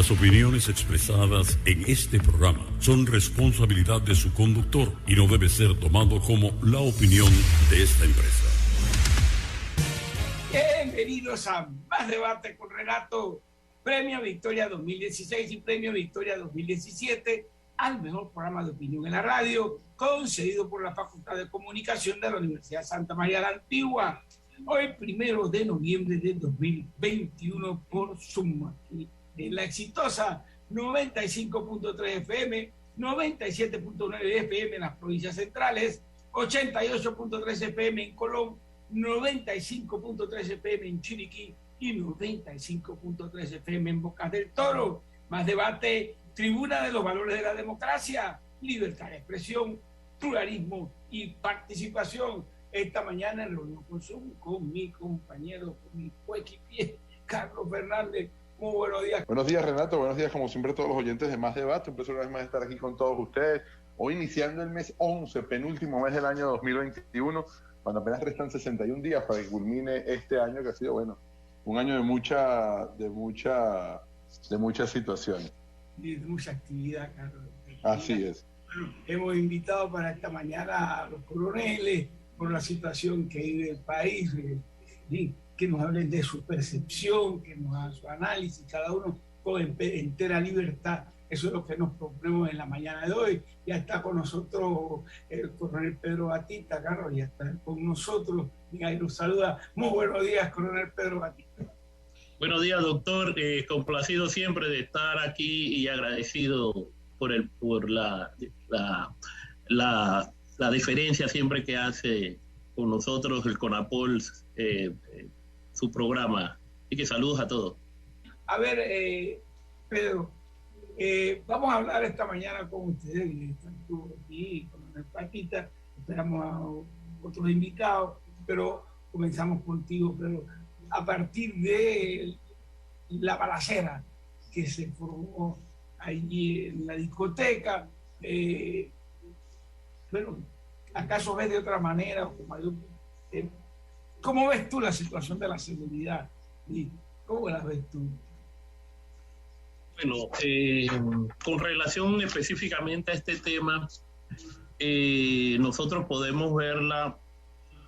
Las opiniones expresadas en este programa son responsabilidad de su conductor y no debe ser tomado como la opinión de esta empresa. Bienvenidos a Más Debate con Renato, Premio Victoria 2016 y Premio Victoria 2017 al mejor programa de opinión en la radio, concedido por la Facultad de Comunicación de la Universidad Santa María la Antigua. Hoy, 1 de noviembre de 2021, por Zoom, aquí en la exitosa 95.3 FM, 97.9 FM en las provincias centrales, 88.3 FM en Colón, 95.3 FM en Chiriquí y 95.3 FM en Bocas del Toro. Más Debate, tribuna de los valores de la democracia, libertad de expresión, pluralismo y participación. Esta mañana en reunión con mi compañero, con mi coequipier, Carlos Fernández. Muy buenos días. Buenos días, Renato. Buenos días, como siempre, a todos los oyentes de Más Debate. Un placer una vez más estar aquí con todos ustedes. Hoy iniciando el mes 11, penúltimo mes del año 2021, cuando apenas restan 61 días para que culmine este año, que ha sido, bueno, un año de muchas situaciones. Y de mucha actividad, Carlos. Así es. Bueno, hemos invitado para esta mañana a los coroneles por la situación que vive el país, que nos hablen de su percepción, que nos hagan su análisis, cada uno con entera libertad. Eso es lo que nos proponemos en la mañana de hoy. Ya está con nosotros el coronel Pedro Batista, Carlos, ya está con nosotros. Y nos saluda. Muy buenos días, coronel Pedro Batista. Buenos días, doctor. Complacido siempre de estar aquí y agradecido por la diferencia siempre que hace con nosotros el CONAPOL, su programa. Y que saludos a todos. A ver, Pedro, vamos a hablar esta mañana con ustedes, están tú aquí, con el Patita, esperamos a otros invitados, pero comenzamos contigo, Pedro. A partir de la balacera que se formó allí en la discoteca, bueno, ¿acaso ves de otra manera? ¿Cómo ves tú la situación de la seguridad? ¿Cómo la ves tú? Bueno, con relación específicamente a este tema, nosotros podemos verla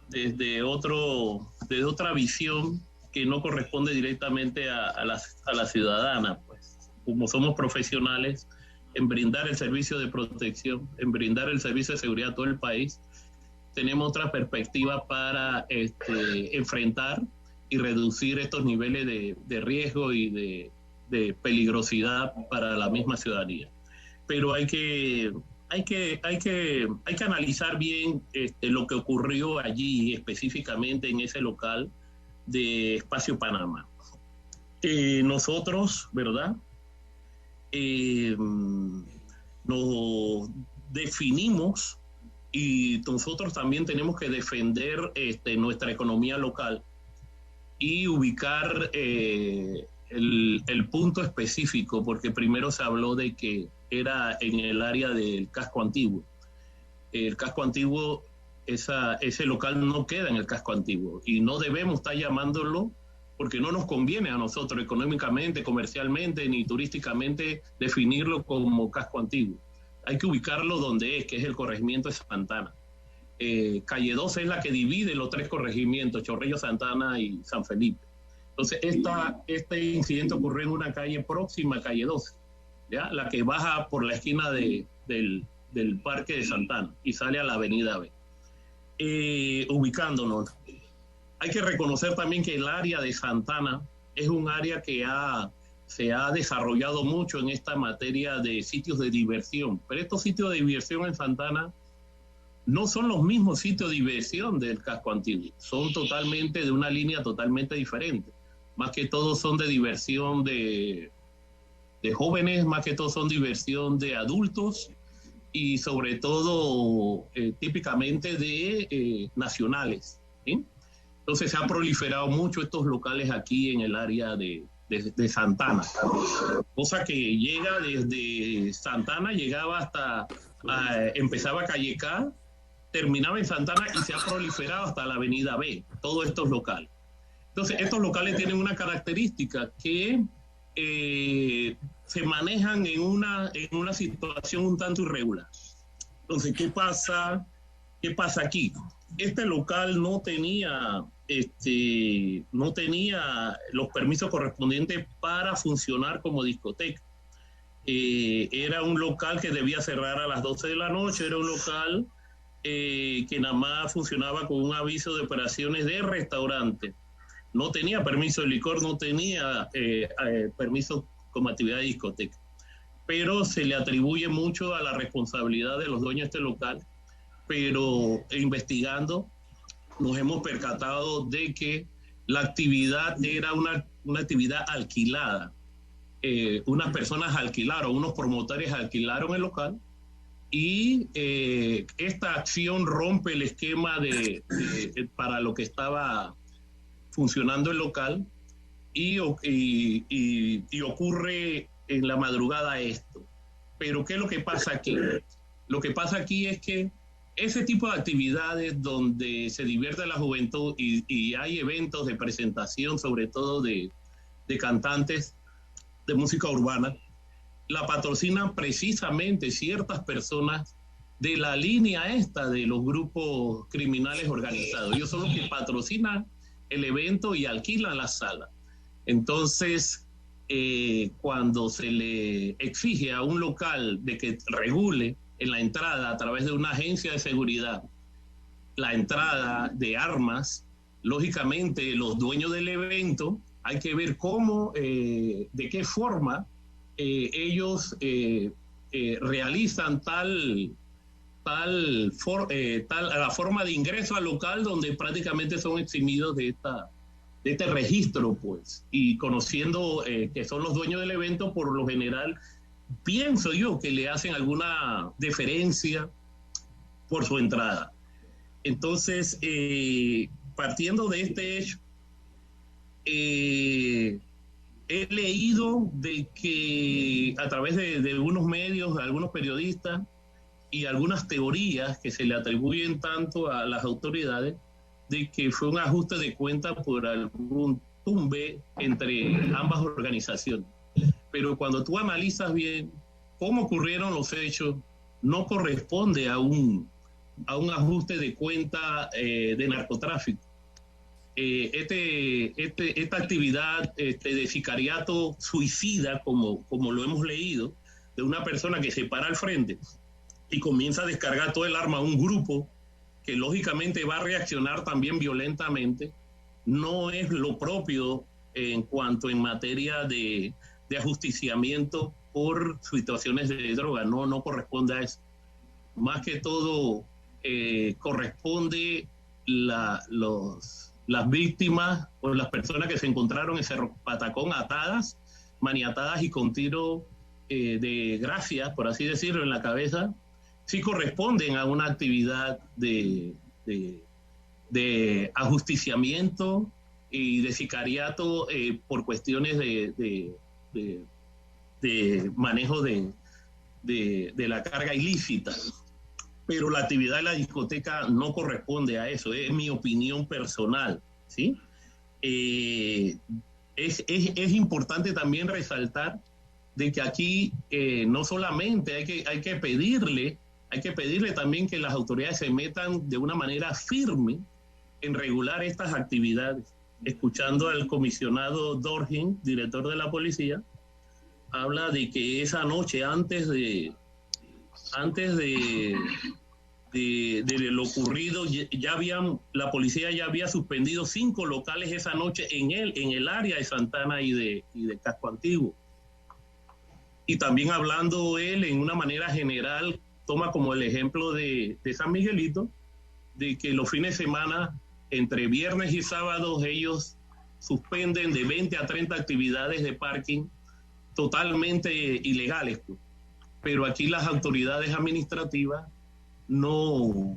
desde otra visión que no corresponde directamente a la ciudadana, pues, como somos profesionales en brindar el servicio de protección, en brindar el servicio de seguridad a todo el país, tenemos otra perspectiva para enfrentar y reducir estos niveles de riesgo y de peligrosidad para la misma ciudadanía. Pero hay que analizar bien lo que ocurrió allí, específicamente en ese local de Espacio Panamá. Nosotros, ¿verdad? Nos definimos y nosotros también tenemos que defender nuestra economía local y ubicar el punto específico, porque primero se habló de que era en el área del casco antiguo. El casco antiguo, ese local no queda en el casco antiguo y no debemos estar llamándolo porque no nos conviene a nosotros económicamente, comercialmente ni turísticamente definirlo como casco antiguo. Hay que ubicarlo donde es, que es el corregimiento de Santana. Calle 12 es la que divide los tres corregimientos, Chorrillos, Santana y San Felipe. Entonces, este incidente ocurrió en una calle próxima a Calle 12, ¿ya? La que baja por la esquina del Parque de Santana y sale a la Avenida B. Ubicándonos, hay que reconocer también que el área de Santana es un área que se ha desarrollado mucho en esta materia de sitios de diversión, pero estos sitios de diversión en Santana no son los mismos sitios de diversión del casco antiguo, son totalmente de una línea totalmente diferente. Más que todo son de diversión de jóvenes, más que todo son diversión de adultos y sobre todo típicamente de nacionales, ¿sí? Entonces se han proliferado mucho estos locales aquí en el área de Santana, cosa que llega desde Santana, llegaba hasta, empezaba Calle K, terminaba en Santana y se ha proliferado hasta la Avenida B, todos estos locales. Entonces, estos locales tienen una característica que se manejan en una situación un tanto irregular. Entonces, ¿qué pasa aquí? Este local no tenía los permisos correspondientes para funcionar como discoteca. Era un local que debía cerrar a las 12 de la noche, era un local que nada más funcionaba con un aviso de operaciones de restaurante. No tenía permiso de licor, no tenía permiso como actividad de discoteca. Pero se le atribuye mucho a la responsabilidad de los dueños de este local. Pero investigando nos hemos percatado de que la actividad era una actividad alquilada. Unas personas alquilaron, unos promotores alquilaron el local y esta acción rompe el esquema para lo que estaba funcionando el local y ocurre en la madrugada esto. Pero ¿qué es lo que pasa aquí? Lo que pasa aquí es que ese tipo de actividades donde se divierte la juventud y hay eventos de presentación, sobre todo de cantantes de música urbana, la patrocinan precisamente ciertas personas de la línea esta de los grupos criminales organizados. Ellos son los que patrocinan el evento y alquilan la sala. Entonces, cuando se le exige a un local de que regule en la entrada a través de una agencia de seguridad la entrada de armas, lógicamente los dueños del evento hay que ver cómo, de qué forma ellos realizan la forma de ingreso al local, donde prácticamente son eximidos de este registro, pues, y conociendo que son los dueños del evento, por lo general pienso yo que le hacen alguna deferencia por su entrada. Entonces, partiendo de este hecho, he leído de que a través de unos medios, algunos periodistas y algunas teorías que se le atribuyen tanto a las autoridades, de que fue un ajuste de cuentas por algún tumbe entre ambas organizaciones. Pero cuando tú analizas bien cómo ocurrieron los hechos, no corresponde a un ajuste de cuenta de narcotráfico. Esta actividad de sicariato suicida, como lo hemos leído, de una persona que se para al frente y comienza a descargar todo el arma a un grupo que lógicamente va a reaccionar también violentamente, no es lo propio en cuanto en materia de ajusticiamiento por situaciones de droga. No corresponde a eso. Más que todo corresponde las víctimas o las personas que se encontraron en Cerro Patacón atadas, maniatadas y con tiro de gracia, por así decirlo, en la cabeza, sí corresponden a una actividad de ajusticiamiento y de sicariato por cuestiones de manejo de la carga ilícita. Pero la actividad de la discoteca no corresponde a eso, es mi opinión personal, ¿sí? Es importante también resaltar de que aquí no solamente hay que pedirle también que las autoridades se metan de una manera firme en regular estas actividades. Escuchando al comisionado Dorgen, director de la policía, habla de que esa noche, antes de lo ocurrido, la policía ya había suspendido 5 locales esa noche en el área de Santana y de Casco Antiguo. Y también hablando él en una manera general, toma como el ejemplo de San Miguelito, de que los fines de semana, entre viernes y sábados, ellos suspenden de 20 a 30 actividades de parking totalmente ilegales. Pero aquí las autoridades administrativas no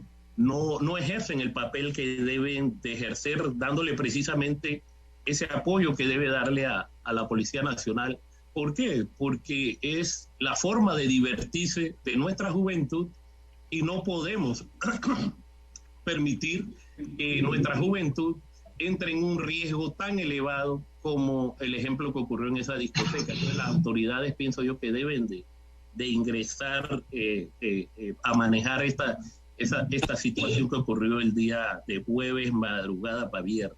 ejercen el papel que deben de ejercer, dándole precisamente ese apoyo que debe darle a la Policía Nacional. ¿Por qué? Porque es la forma de divertirse de nuestra juventud y no podemos permitir que nuestra juventud entre en un riesgo tan elevado como el ejemplo que ocurrió en esa discoteca. Entonces las autoridades, pienso yo, que deben de ingresar a manejar esta situación que ocurrió el día de jueves, madrugada para viernes.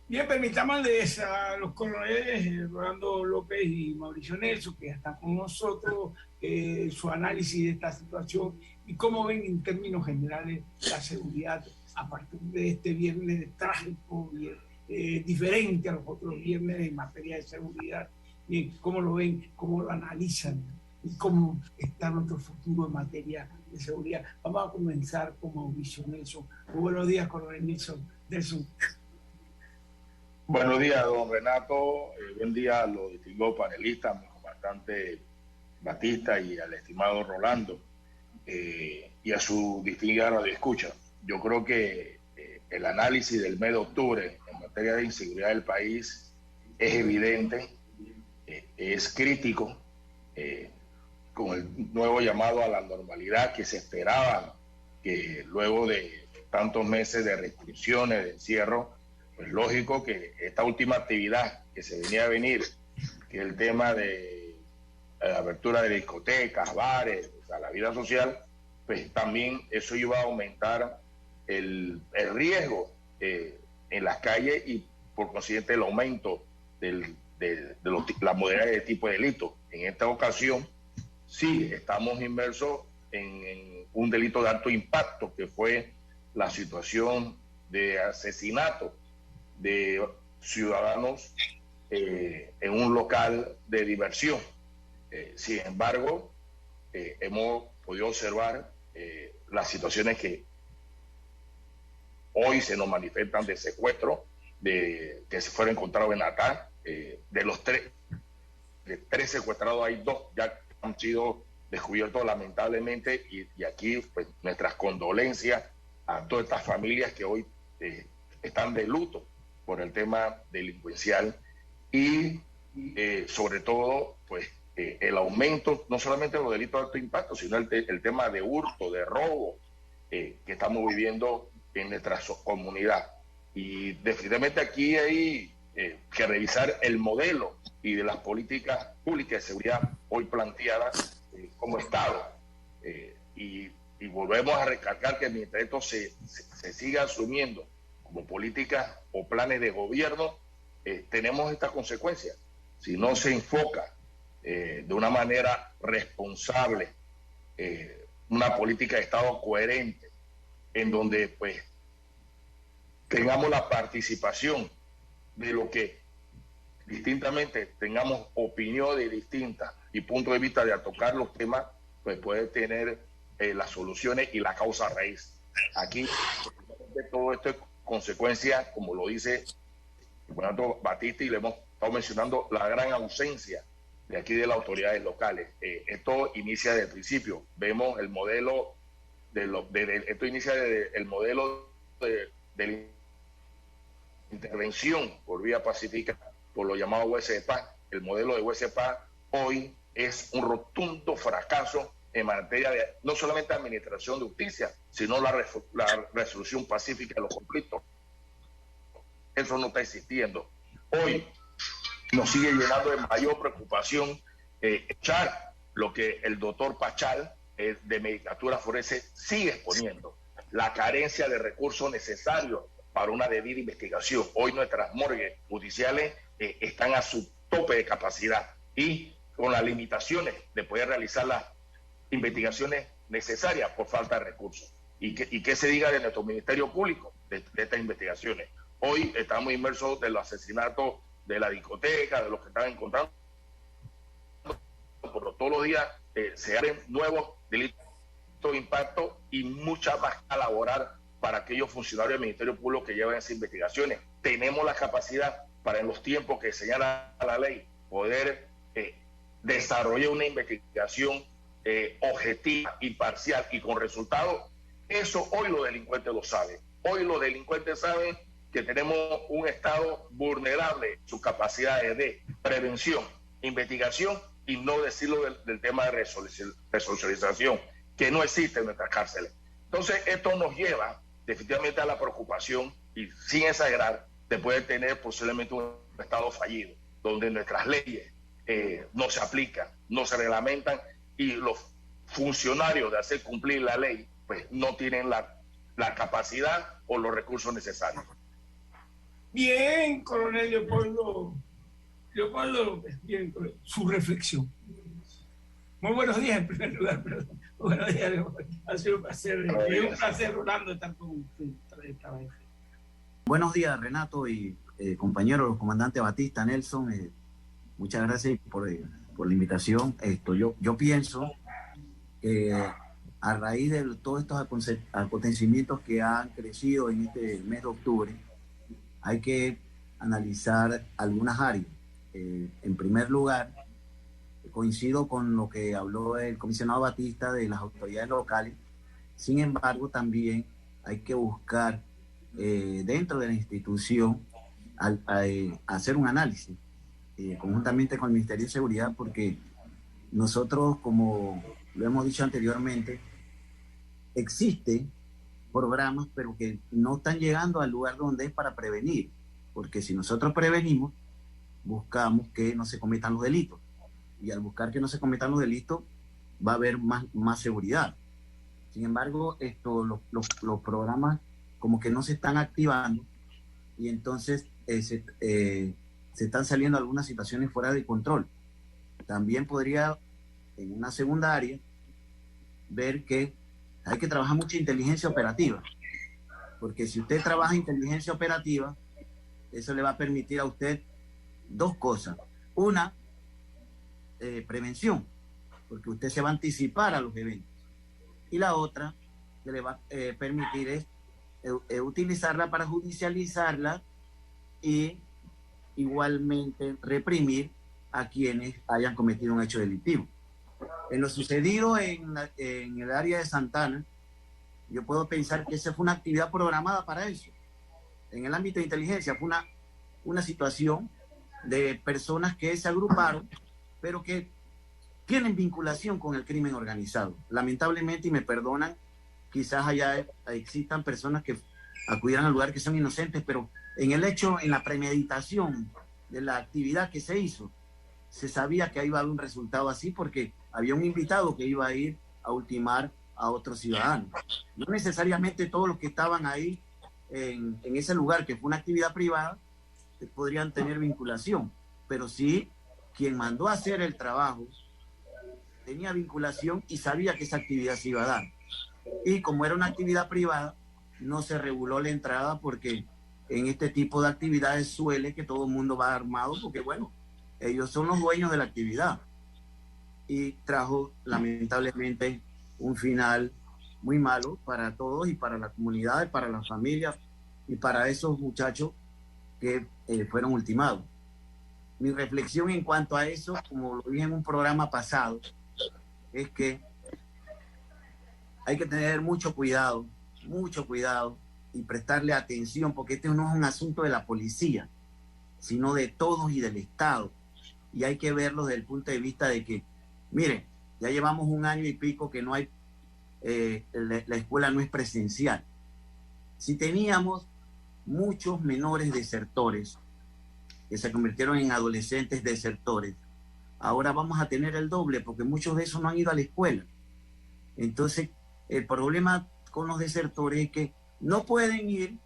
Bien, permitámosles a los coroneles Rolando López y Mauricio Nelson, que están con nosotros, su análisis de esta situación y cómo ven en términos generales la seguridad a partir de este viernes trágico, diferente a los otros viernes en materia de seguridad. Y cómo lo ven, cómo lo analizan y cómo está nuestro futuro en materia de seguridad. Vamos a comenzar con Mauricio Nelson. Muy buenos días, coronel Nelson. Buenos días, don Renato. Buen día a los distinguidos panelistas, a mi comandante Batista y al estimado Rolando, y a su distinguida radioescucha. Yo creo que el análisis del mes de octubre en materia de inseguridad del país es evidente, es crítico, con el nuevo llamado a la normalidad que se esperaba, que luego de tantos meses de restricciones, de encierro, pues lógico que esta última actividad que se venía a venir, que el tema de la apertura de discotecas, bares, o sea, la vida social, pues también eso iba a aumentar el riesgo en las calles y por consiguiente el aumento de la modalidad de tipo de delito. En esta ocasión sí estamos inmersos en un delito de alto impacto, que fue la situación de asesinato de ciudadanos en un local de diversión. Sin embargo, hemos podido observar las situaciones que hoy se nos manifiestan de secuestro, que se fueron encontrados en Natá. De los tres secuestrados hay 2 ya han sido descubiertos lamentablemente, y aquí pues nuestras condolencias a todas estas familias que hoy están de luto por el tema delincuencial y sobre todo pues el aumento no solamente de los delitos de alto impacto, sino el tema de hurto, de robo que estamos viviendo en nuestra comunidad. Y definitivamente aquí hay que revisar el modelo y de las políticas públicas de seguridad hoy planteadas como Estado. Y volvemos a recalcar que mientras esto se siga asumiendo como políticas o planes de gobierno, tenemos estas consecuencias. Si no se enfoca de una manera responsable, una política de Estado coherente, en donde pues tengamos la participación de lo que distintamente tengamos opiniones distintas y puntos de vista de tocar los temas, pues puede tener las soluciones y la causa raíz. Aquí todo esto es consecuencia, como lo dice el gobernador Batista, y le hemos estado mencionando la gran ausencia de aquí de las autoridades locales. Esto inicia desde el principio. Vemos el modelo esto inicia desde el modelo de intervención por vía pacífica, por lo llamado USPA. El modelo de USPA hoy es un rotundo fracaso en materia de no solamente administración de justicia, sino la resolución pacífica de los conflictos. Eso no está existiendo. Hoy nos sigue llenando de mayor preocupación echar lo que el doctor Pachal de Medicatura Forense sigue exponiendo, la carencia de recursos necesarios para una debida investigación. Hoy nuestras morgues judiciales están a su tope de capacidad y con las limitaciones de poder realizar las investigaciones necesarias por falta de recursos. Y qué se diga de nuestro Ministerio Público de estas investigaciones. Hoy estamos inmersos de los asesinatos de la discoteca, de los que están encontrando. Por todos los días se abren nuevos delitos de impacto y mucha más a laborar para aquellos funcionarios del Ministerio Público que llevan esas investigaciones. Tenemos la capacidad para, en los tiempos que señala la ley, poder desarrollar una investigación objetiva, imparcial y con resultados. Eso hoy los delincuentes lo saben. Hoy los delincuentes saben que tenemos un Estado vulnerable, sus capacidades de prevención, investigación y no decirlo del tema de resocialización, que no existe en nuestras cárceles. Entonces, esto nos lleva definitivamente a la preocupación y sin exagerar, te puede tener posiblemente un Estado fallido, donde nuestras leyes no se aplican, no se reglamentan, y los funcionarios de hacer cumplir la ley pues no tienen la capacidad o los recursos necesarios. Bien, coronel Leopoldo López, bien, su reflexión. Muy buenos días en primer lugar, perdón. Buenos días, ha sido un placer, Rolando, estar con usted esta vez. Buenos días, Renato y compañeros, comandante Batista, Nelson, muchas gracias por la invitación. Yo pienso que a raíz de todos estos acontecimientos que han crecido en este mes de octubre, hay que analizar algunas áreas. En primer lugar, coincido con lo que habló el comisionado Batista de las autoridades locales. Sin embargo, también hay que buscar dentro de la institución hacer un análisis conjuntamente con el Ministerio de Seguridad, porque nosotros, como lo hemos dicho anteriormente, existen programas, pero que no están llegando al lugar donde es para prevenir, porque si nosotros prevenimos, buscamos que no se cometan los delitos, y al buscar que no se cometan los delitos va a haber más seguridad. Sin embargo, los programas como que no se están activando, y entonces se están saliendo algunas situaciones fuera de control. También podría, en una segunda área, ver que hay que trabajar mucha inteligencia operativa, porque si usted trabaja inteligencia operativa, eso le va a permitir a usted dos cosas. Una, prevención, porque usted se va a anticipar a los eventos, y la otra que le va a permitir es utilizarla para judicializarla y igualmente reprimir a quienes hayan cometido un hecho delictivo. En lo sucedido en el área de Santana, yo puedo pensar que esa fue una actividad programada para eso. En el ámbito de inteligencia fue una situación de personas que se agruparon, pero que tienen vinculación con el crimen organizado. Lamentablemente, y me perdonan, quizás allá existan personas que acudieran al lugar que son inocentes, pero en el hecho, en la premeditación de la actividad que se hizo, se sabía que iba a haber un resultado así, porque había un invitado que iba a ir a ultimar a otros ciudadanos. No necesariamente todos los que estaban ahí en ese lugar, que fue una actividad privada, podrían tener vinculación, pero sí quien mandó a hacer el trabajo tenía vinculación y sabía que esa actividad se iba a dar. Y como era una actividad privada, no se reguló la entrada, porque en este tipo de actividades suele que todo el mundo va armado, porque bueno, ellos son los dueños de la actividad. Y trajo lamentablemente un final muy malo para todos, y para la comunidad, y para las familias, y para esos muchachos que fueron ultimados. Mi reflexión en cuanto a eso, como lo dije en un programa pasado, es que hay que tener mucho cuidado y prestarle atención, porque este no es un asunto de la policía, sino de todos y del Estado. Y hay que verlo desde el punto de vista de que, miren, ya llevamos 1 año y pico que no hay, la escuela no es presencial. Si teníamos muchos menores desertores que se convirtieron en adolescentes desertores, ahora vamos a tener el doble, porque muchos de esos no han ido a la escuela. Entonces, el problema con los desertores es que no pueden ir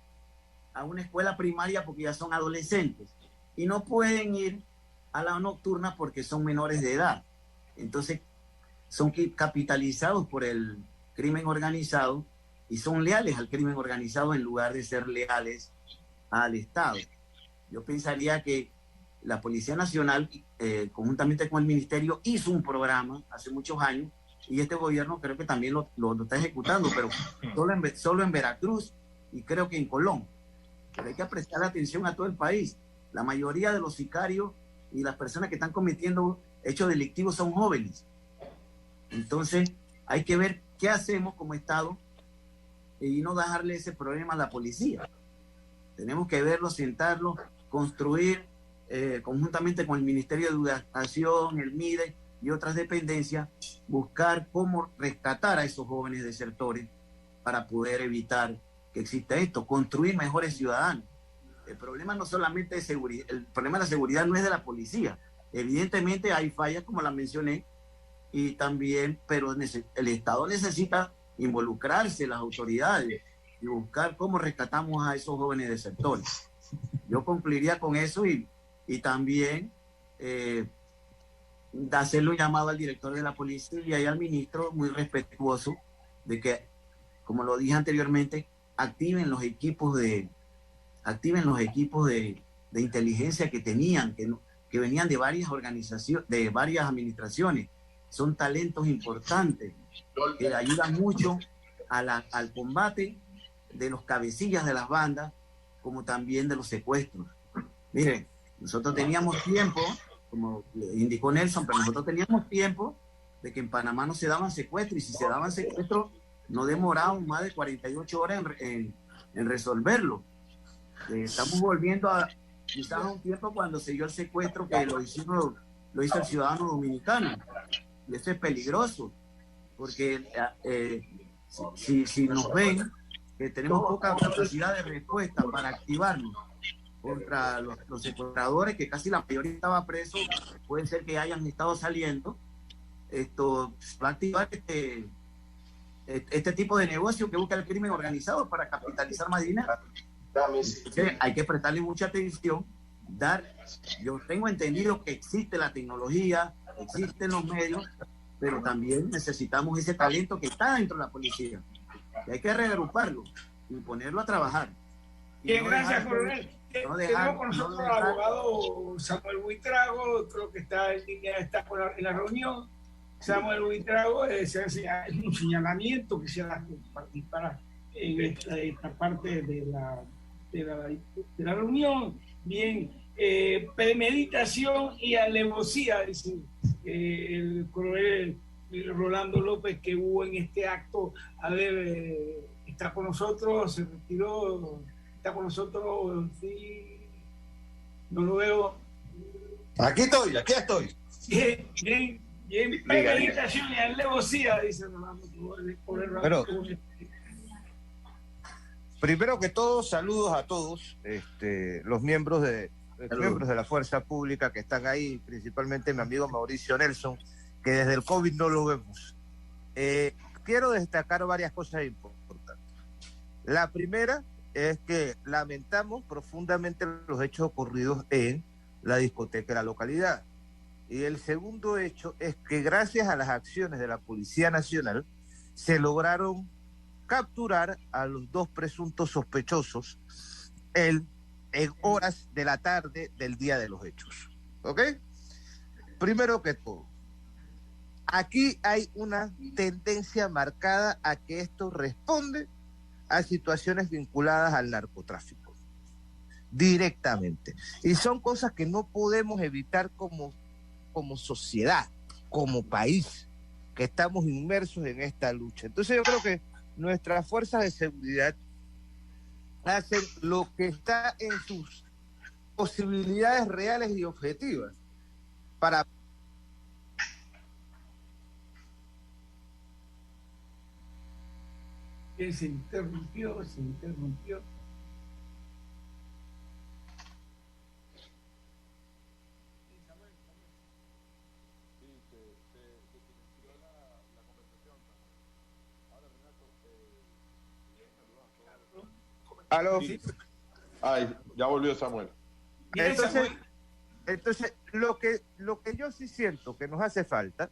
a una escuela primaria porque ya son adolescentes, y no pueden ir a la nocturna porque son menores de edad. Entonces, son capitalizados por el crimen organizado y son leales al crimen organizado en lugar de ser leales al Estado. Yo pensaría que la Policía Nacional, conjuntamente con el Ministerio, hizo un programa hace muchos años, y este gobierno creo que también lo está ejecutando, pero solo en Veracruz y creo que en Colón. Pero hay que prestar atención a todo el país. La mayoría de los sicarios y las personas que están cometiendo hechos delictivos son jóvenes. Entonces hay que ver qué hacemos como Estado y no dejarle ese problema a la policía. Tenemos que verlo, sentarlo, construir conjuntamente con el Ministerio de Educación, el MIDE y otras dependencias, buscar cómo rescatar a esos jóvenes desertores para poder evitar que exista esto, construir mejores ciudadanos. El problema no solamente de seguridad, el problema de la seguridad no es de la policía. Evidentemente hay fallas, como la mencioné, y también, pero el Estado necesita involucrarse, las autoridades, y buscar cómo rescatamos a esos jóvenes desertores. Yo concluiría con eso y también hacerle un llamado al director de la policía y al ministro, muy respetuoso, de que, como lo dije anteriormente, activen los equipos de inteligencia que tenían, que venían de varias organizaciones, de varias administraciones. Son talentos importantes que ayudan mucho al combate de los cabecillas de las bandas, como también de los secuestros. Miren, nosotros teníamos tiempo, como indicó Nelson, pero nosotros teníamos tiempo de que en Panamá no se daban secuestros, y si se daban secuestros, no demoraban más de 48 horas en resolverlo. Estamos volviendo a quizás a un tiempo cuando se dio el secuestro que lo hizo el ciudadano dominicano. Y eso es peligroso, porque si nos ven que tenemos poca capacidad de respuesta para activarnos contra los secuestradores, que casi la mayoría estaba preso, puede ser que hayan estado saliendo, esto va a activar este tipo de negocio que busca el crimen organizado para capitalizar más dinero. Entonces, hay que prestarle mucha atención. Yo tengo entendido que existe la tecnología, existen los medios, pero también necesitamos ese talento que está dentro de la policía, y hay que reagruparlo y ponerlo a trabajar. Bien, gracias, coronel. Tenemos con nosotros al abogado Samuel Buitrago, creo que está en línea, está en la reunión. Samuel Buitrago, es un señalamiento que se da participar en esta parte de la reunión. Bien, premeditación y alevosía, dice el coronel Rolando López, que hubo en este acto. A ver, está con nosotros, se retiró, está con nosotros, sí, no lo veo. Aquí estoy. Bien, premeditación y alevosía, dice Rolando. Pero, primero que todo, saludos a todos los miembros de la fuerza pública que están ahí, principalmente mi amigo Mauricio Nelson, que desde el COVID no lo vemos. Quiero destacar varias cosas importantes. La primera es que lamentamos profundamente los hechos ocurridos en la discoteca de la localidad. Y el segundo hecho es que gracias a las acciones de la Policía Nacional se lograron capturar a los dos presuntos sospechosos en horas de la tarde del día de los hechos. ¿Ok? Primero que todo, aquí hay una tendencia marcada a que esto responde a situaciones vinculadas al narcotráfico, directamente. Y son cosas que no podemos evitar como sociedad, como país, que estamos inmersos en esta lucha. Entonces yo creo que nuestras fuerzas de seguridad hacen lo que está en sus posibilidades reales y objetivas para... Se interrumpió. ¿Aló? Sí. Ay, ya volvió Samuel. Entonces lo que yo sí siento que nos hace falta,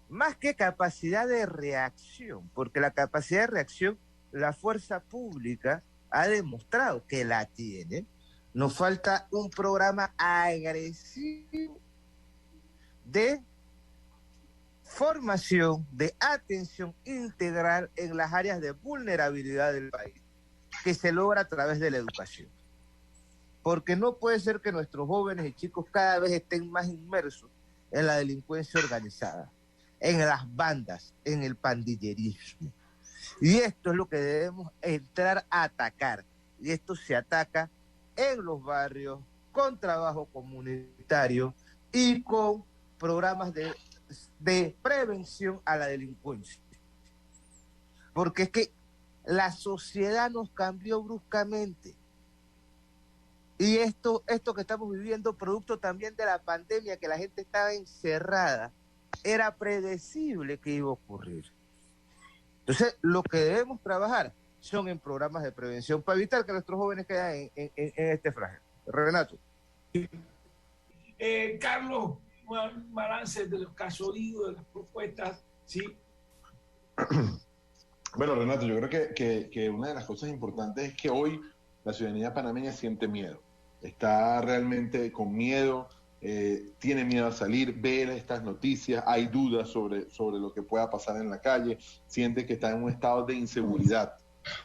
más que capacidad de reacción, porque la capacidad de reacción la fuerza pública ha demostrado que la tiene, nos falta un programa agresivo de formación, de atención integral en las áreas de vulnerabilidad del país, que se logra a través de la educación. Porque no puede ser que nuestros jóvenes y chicos cada vez estén más inmersos en la delincuencia organizada, en las bandas, en el pandillerismo. Y esto es lo que debemos entrar a atacar. Y esto se ataca en los barrios, con trabajo comunitario y con programas de prevención a la delincuencia. Porque es que La sociedad nos cambió bruscamente. Y esto que estamos viviendo, producto también de la pandemia, que la gente estaba encerrada, era predecible que iba a ocurrir. Entonces, lo que debemos trabajar son en programas de prevención para evitar que nuestros jóvenes queden en este frágil. Renato. Carlos, un balance de los casos oídos, de las propuestas, ¿sí? Bueno, Renato, yo creo que una de las cosas importantes es que hoy la ciudadanía panameña siente miedo. Está realmente con miedo, tiene miedo a salir, ve estas noticias, hay dudas sobre lo que pueda pasar en la calle, siente que está en un estado de inseguridad.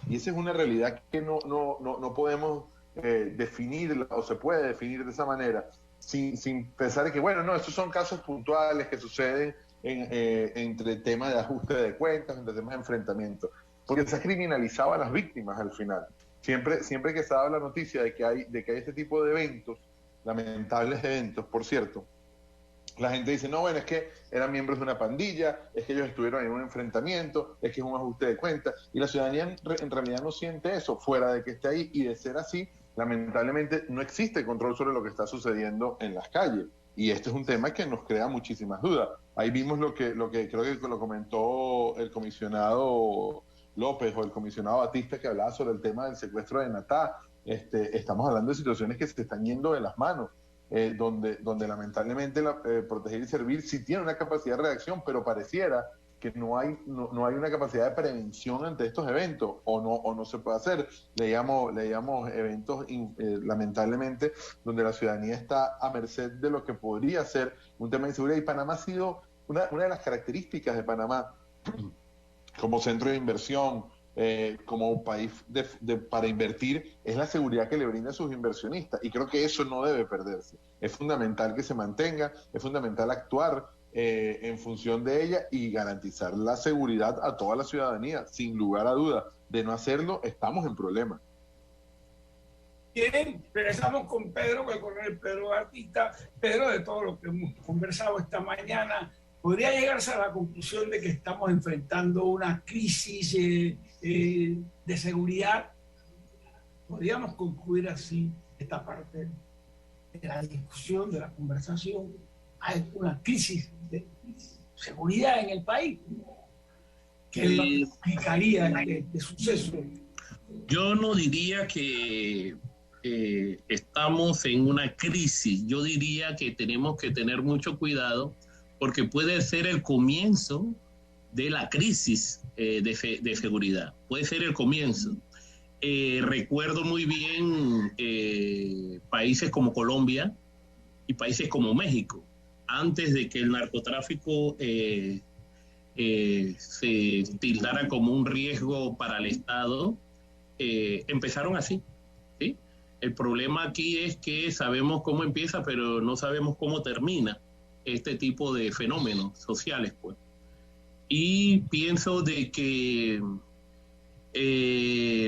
Y esa es una realidad que no podemos definir, o se puede definir de esa manera, sin pensar que, bueno, no, estos son casos puntuales que suceden entre temas de ajuste de cuentas, entre temas de enfrentamiento, porque se ha criminalizado a las víctimas al final. Siempre que se da la noticia de que hay este tipo de eventos, lamentables eventos, por cierto, la gente dice, no, bueno, es que eran miembros de una pandilla, es que ellos estuvieron en un enfrentamiento, es que es un ajuste de cuentas, y la ciudadanía en realidad no siente eso, fuera de que esté ahí, y de ser así, lamentablemente no existe control sobre lo que está sucediendo en las calles, y este es un tema que nos crea muchísimas dudas. Ahí vimos lo que creo que lo comentó el comisionado López o el comisionado Batista, que hablaba sobre el tema del secuestro de Natá. Estamos hablando de situaciones que se están yendo de las manos, donde lamentablemente proteger y servir sí tiene una capacidad de reacción, pero pareciera que no hay una capacidad de prevención ante estos eventos, o no se puede hacer. Leíamos eventos lamentablemente donde la ciudadanía está a merced de lo que podría ser un tema de inseguridad, y Panamá ha sido una de las características de Panamá como centro de inversión, como país para invertir, es la seguridad que le brinda a sus inversionistas, y creo que eso no debe perderse. Es fundamental que se mantenga, es fundamental actuar en función de ella y garantizar la seguridad a toda la ciudadanía, sin lugar a dudas. De no hacerlo, estamos en problemas. Bien, regresamos con Pedro, con el coronel Pedro Batista. Pedro, de todo lo que hemos conversado esta mañana, ¿podría llegarse a la conclusión de que estamos enfrentando una crisis de seguridad? ¿Podríamos concluir así esta parte de la discusión, de la conversación? ¿Hay una crisis de seguridad en el país? ¿Qué implicaría de suceso? Yo no diría que estamos en una crisis. Yo diría que tenemos que tener mucho cuidado, porque puede ser el comienzo de la crisis de seguridad. Puede ser el comienzo. Recuerdo muy bien países como Colombia y países como México. Antes de que el narcotráfico se tildara como un riesgo para el Estado, empezaron así, ¿sí? El problema aquí es que sabemos cómo empieza, pero no sabemos cómo termina este tipo de fenómenos sociales, pues. Y pienso de que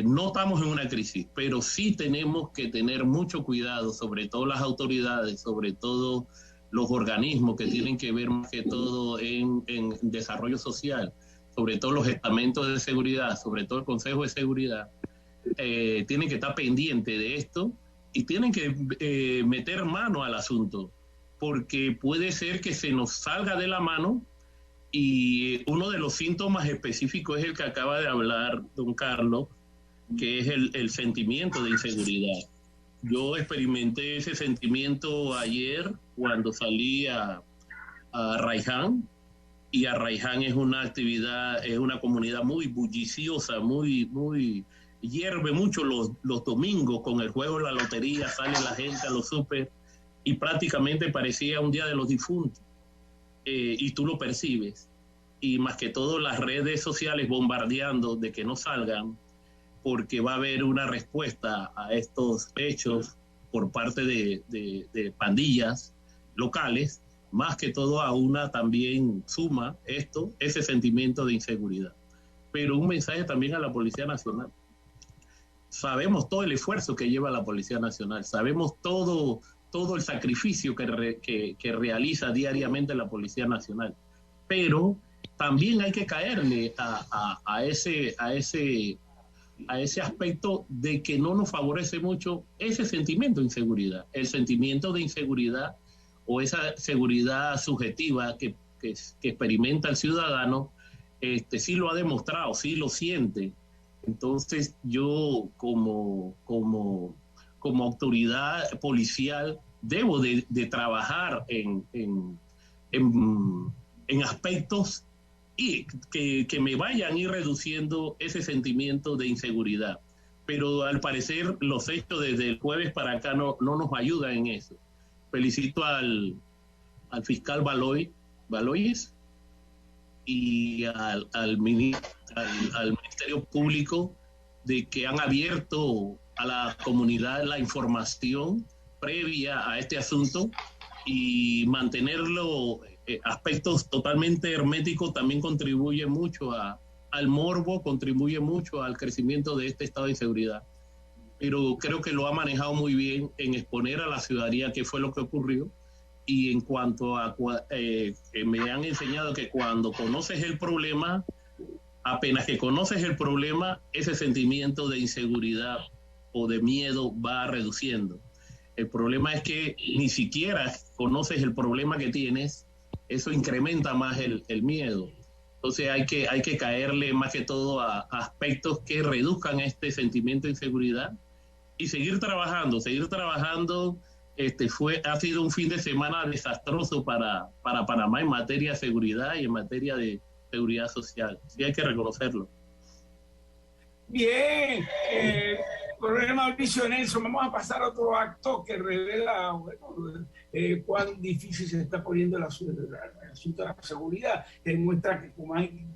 no estamos en una crisis, pero sí tenemos que tener mucho cuidado, sobre todo las autoridades, sobre todo los organismos que tienen que ver más que todo en desarrollo social, sobre todo los estamentos de seguridad, sobre todo el Consejo de Seguridad, tienen que estar pendientes de esto y tienen que meter mano al asunto, porque puede ser que se nos salga de la mano, y uno de los síntomas específicos es el que acaba de hablar don Carlos, que es el sentimiento de inseguridad. Yo experimenté ese sentimiento ayer cuando salí a Arraiján, y Arraiján es una actividad, es una comunidad muy bulliciosa, muy hierve mucho los domingos con el juego de la lotería, sale la gente a los súper y prácticamente parecía un día de los difuntos, y tú lo percibes, y más que todo las redes sociales bombardeando de que no salgan, porque va a haber una respuesta a estos hechos por parte de pandillas locales. Más que todo a una también suma ese sentimiento de inseguridad. Pero un mensaje también a la Policía Nacional. Sabemos todo el esfuerzo que lleva la Policía Nacional, sabemos todo el sacrificio que realiza diariamente la Policía Nacional, pero también hay que caerle a ese a ese aspecto de que no nos favorece mucho ese sentimiento de inseguridad, el sentimiento de inseguridad o esa seguridad subjetiva que experimenta el ciudadano, sí lo ha demostrado, sí lo siente. Entonces yo como autoridad policial debo de trabajar en aspectos y que me vayan a ir reduciendo ese sentimiento de inseguridad. Pero al parecer los hechos desde el jueves para acá no nos ayudan en eso. Felicito al fiscal Baloyes y al Ministerio Público de que han abierto a la comunidad la información previa a este asunto, y mantenerlo aspectos totalmente herméticos también contribuye mucho al morbo, contribuye mucho al crecimiento de este estado de inseguridad. Pero creo que lo ha manejado muy bien en exponer a la ciudadanía qué fue lo que ocurrió. Y en cuanto a me han enseñado que cuando conoces el problema, apenas que conoces el problema, ese sentimiento de inseguridad o de miedo va reduciendo. El problema es que ni siquiera conoces el problema que tienes, eso incrementa más el miedo. Entonces hay que caerle más que todo a aspectos que reduzcan este sentimiento de inseguridad y seguir trabajando. Ha sido un fin de semana desastroso para Panamá en materia de seguridad y en materia de seguridad social. Sí, hay que reconocerlo. Bien, coronel Mauricio Nelson, vamos a pasar a otro acto que revela cuán difícil se está poniendo el asunto de la seguridad, que demuestra que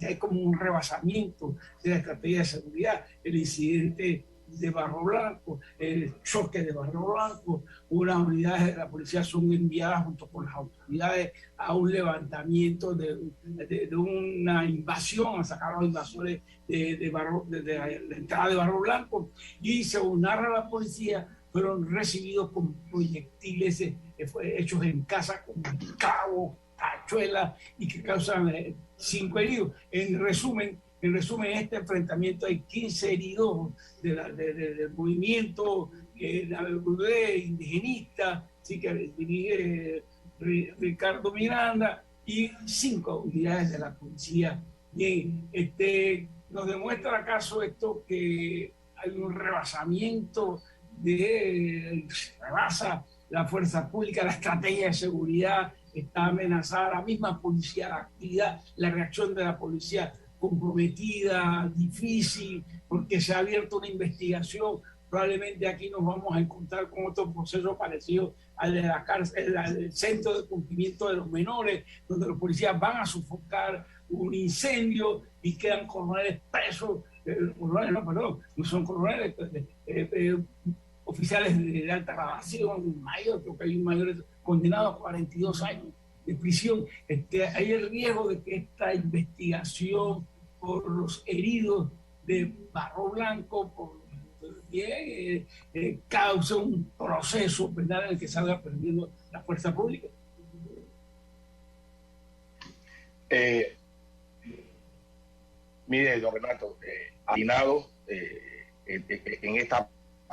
hay como un rebasamiento de la estrategia de seguridad. El incidente de Barro Blanco, el choque de Barro Blanco, unas unidades de la policía son enviadas junto con las autoridades a un levantamiento de una invasión, a sacar a los invasores de la entrada de Barro Blanco, y según narra la policía, fueron recibidos con proyectiles hechos en casa con clavos, tachuelas, y que causan 5 heridos. En resumen, este enfrentamiento hay 15 heridos del movimiento indigenista, sí, que dirige Ricardo Miranda, y 5 unidades de la policía. Bien, ¿nos demuestra acaso esto que hay un rebasamiento rebasa la fuerza pública, la estrategia de seguridad está amenazada, la misma policía, la actividad, la reacción de la policía comprometida, difícil, porque se ha abierto una investigación? Probablemente aquí nos vamos a encontrar con otro proceso parecido al de la cárcel, al centro de cumplimiento de los menores, donde los policías van a sofocar un incendio y quedan coroneles presos, no son coroneles, oficiales de alta graduación, mayores, creo que hay mayores condenados a 42 años de prisión. Hay el riesgo de que esta investigación por los heridos de Barro Blanco cause un proceso penal en el que salga perdiendo la fuerza pública. Mire, don Renato, atinado en esta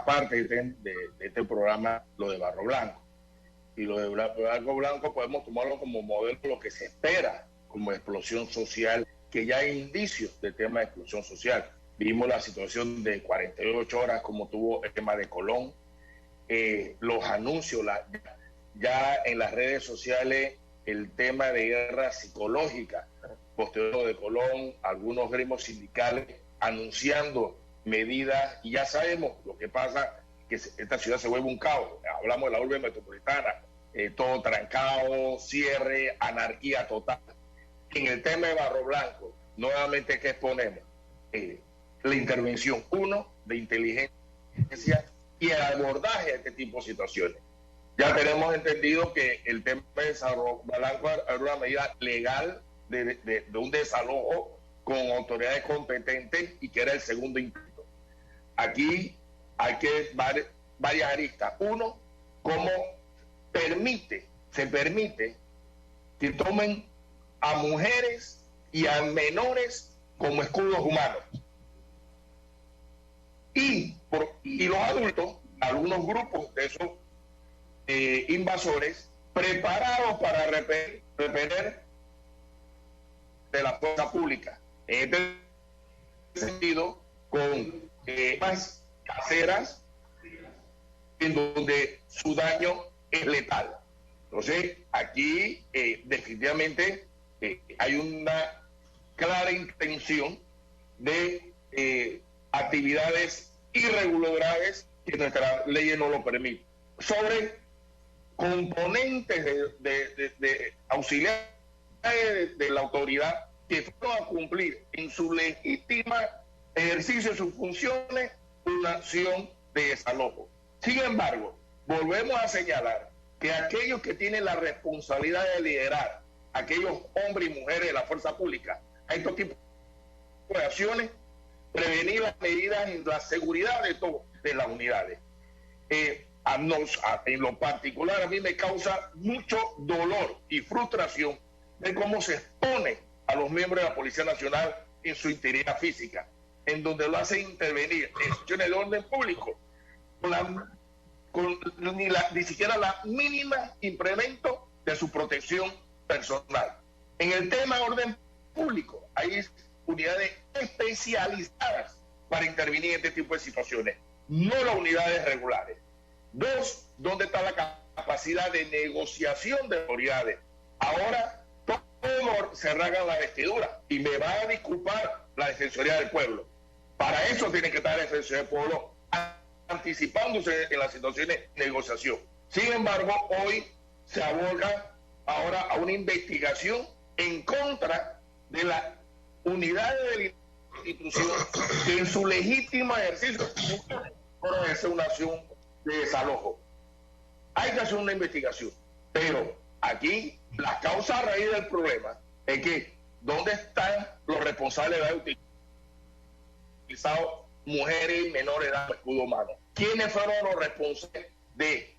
parte de este programa, lo de Barro Blanco. Y lo de Barro Blanco podemos tomarlo como modelo de lo que se espera como explosión social, que ya hay indicios de tema de explosión social. Vimos la situación de 48 horas como tuvo el tema de Colón, los anuncios, ya en las redes sociales, el tema de guerra psicológica posterior de Colón, algunos gremios sindicales anunciando medidas, y ya sabemos lo que pasa, que esta ciudad se vuelve un caos. Hablamos de la urbe metropolitana, todo trancado, cierre, anarquía total. En el tema de Barro Blanco, nuevamente, ¿qué exponemos? La intervención, de inteligencia y el abordaje de este tipo de situaciones. Ya tenemos entendido que el tema de Barro Blanco era una medida legal de un desalojo con autoridades competentes y que era el segundo intento. Aquí hay que varias aristas. Uno, cómo se permite que tomen a mujeres y a menores como escudos humanos. y los adultos, algunos grupos de esos invasores preparados para repeler de la fuerza pública. En este sentido, con armas caseras en donde su daño es letal. Entonces, aquí definitivamente hay una clara intención de actividades irregulares que nuestras leyes no lo permiten. Sobre componentes de auxiliares de la autoridad que fueron a cumplir en su legítima ejercicio de sus funciones una acción de desalojo. Sin embargo, volvemos a señalar que aquellos que tienen la responsabilidad de liderar, aquellos hombres y mujeres de la fuerza pública, a estos tipos de acciones, prevenir las medidas en la seguridad de las unidades. En lo particular, a mí me causa mucho dolor y frustración de cómo se expone a los miembros de la Policía Nacional en su integridad física, en donde lo hacen intervenir en acciones de orden público ni siquiera la mínima implemento de su protección personal. En el tema de orden público hay unidades especializadas para intervenir en este tipo de situaciones, no las unidades regulares. Dos, ¿dónde está la capacidad de negociación de autoridades? Ahora todo se rasga la vestidura y me va a disculpar la Defensoría del Pueblo. Para eso tiene que estar la Defensoría del Pueblo anticipándose en las situaciones de negociación. Sin embargo, hoy se aboga ahora a una investigación en contra de la unidad de la institución que en su legítimo ejercicio puede hacer una acción de desalojo. Hay que hacer una investigación, pero aquí la causa raíz del problema es que ¿dónde están los responsables de haber utilizado mujeres y menores de edad como escudo humano? ¿Quiénes fueron los responsables de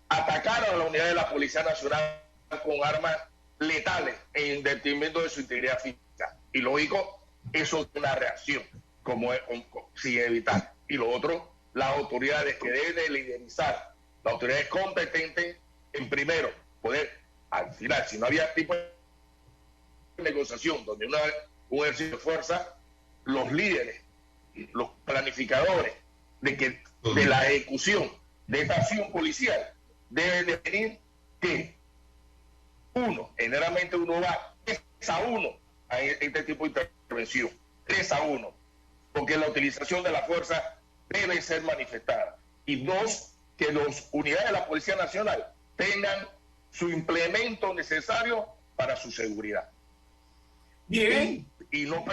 atacar a la unidad de la Policía Nacional con armas letales en detrimento de su integridad física? Y lógico, eso es una reacción, sin evitar. Y lo otro, las autoridades que deben de liderizar, las autoridades competentes, en primero, poder, al final, si no había tipo de negociación donde un ejercicio de fuerza, los líderes, los planificadores de la ejecución de esta acción policial deben definir que generalmente uno va 3-1 a este tipo de intervención, 3-1, porque la utilización de la fuerza debe ser manifestada. Y dos, que las unidades de la Policía Nacional tengan su implemento necesario para su seguridad. Bien. Y no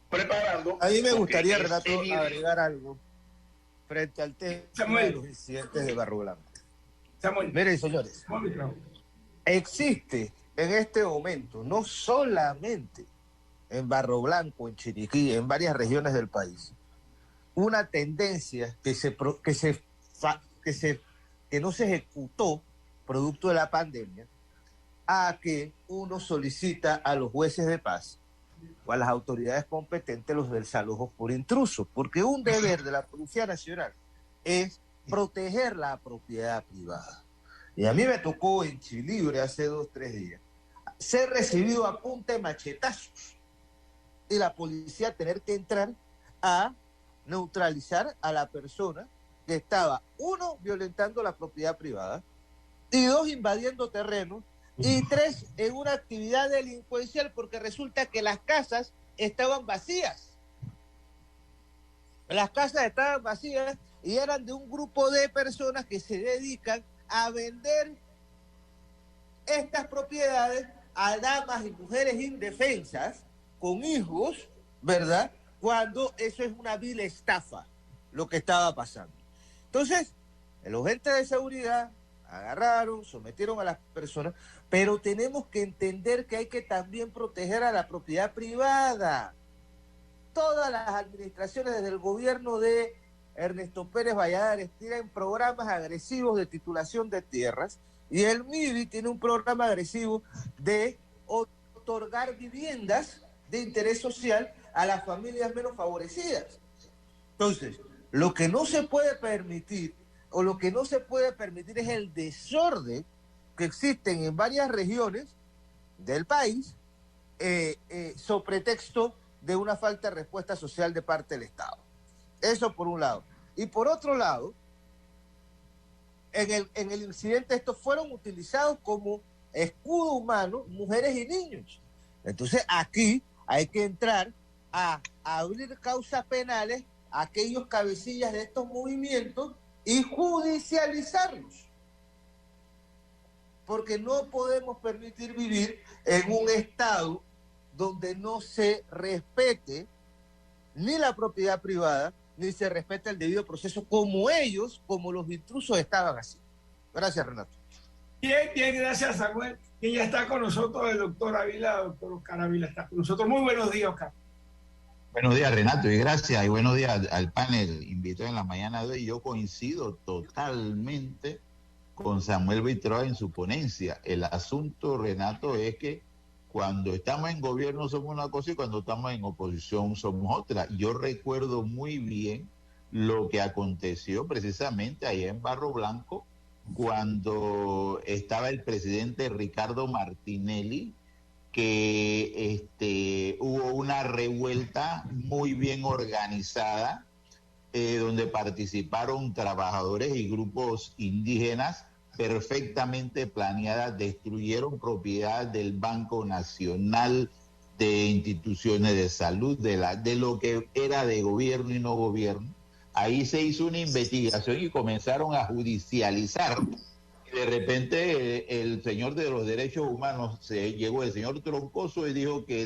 preparando. A mí me gustaría, Renato, agregar algo frente al tema de los incidentes de Barro Blanco. Miren, señores, existe en este momento, no solamente en Barro Blanco, en Chiriquí, en varias regiones del país, una tendencia que no se ejecutó producto de la pandemia, a que uno solicita a los jueces de paz o a las autoridades competentes los desalojos por intrusos, porque un deber de la Policía Nacional es proteger la propiedad privada. Y a mí me tocó en Chilibre hace 2-3 días ser recibido a punta de machetazos y la policía tener que entrar a neutralizar a la persona que estaba, 1, violentando la propiedad privada, y 2, invadiendo terrenos, y 3, en una actividad delincuencial, porque resulta que las casas estaban vacías. Las casas estaban vacías y eran de un grupo de personas que se dedican a vender estas propiedades a damas y mujeres indefensas con hijos, ¿verdad? Cuando eso es una vil estafa, lo que estaba pasando. Entonces, los agentes de seguridad agarraron, sometieron a las personas, pero tenemos que entender que hay que también proteger a la propiedad privada. Todas las administraciones desde el gobierno de Ernesto Pérez Valladares tienen programas agresivos de titulación de tierras y el MIBI tiene un programa agresivo de otorgar viviendas de interés social a las familias menos favorecidas. Entonces, lo que no se puede permitir, o lo que no se puede permitir es el desorden que existen en varias regiones del país, sobre pretexto de una falta de respuesta social de parte del Estado. Eso por un lado. Y por otro lado, en el incidente estos fueron utilizados como escudo humano mujeres y niños. Entonces aquí hay que entrar a abrir causas penales a aquellos cabecillas de estos movimientos y judicializarlos. Porque no podemos permitir vivir en un estado donde no se respete ni la propiedad privada, ni se respeta el debido proceso, como ellos, como los intrusos estaban haciendo. Gracias, Renato. Bien, gracias, Samuel. Y ya está con nosotros el doctor Ávila, doctor Oscar Ávila está con nosotros. Muy buenos días, Oscar. Buenos días, Renato, y gracias, y buenos días al panel invitado en la mañana de hoy. Yo coincido totalmente con Samuel Buitrón en su ponencia. El asunto, Renato, es que cuando estamos en gobierno somos una cosa y cuando estamos en oposición somos otra. Yo recuerdo muy bien lo que aconteció precisamente allá en Barro Blanco cuando estaba el presidente Ricardo Martinelli, que hubo una revuelta muy bien organizada donde participaron trabajadores y grupos indígenas perfectamente planeadas, destruyeron propiedad del Banco Nacional, de instituciones de salud, de lo que era de gobierno y no gobierno. Ahí se hizo una investigación y comenzaron a judicializar. Y de repente el señor de los derechos humanos llegó, el señor Troncoso, y dijo que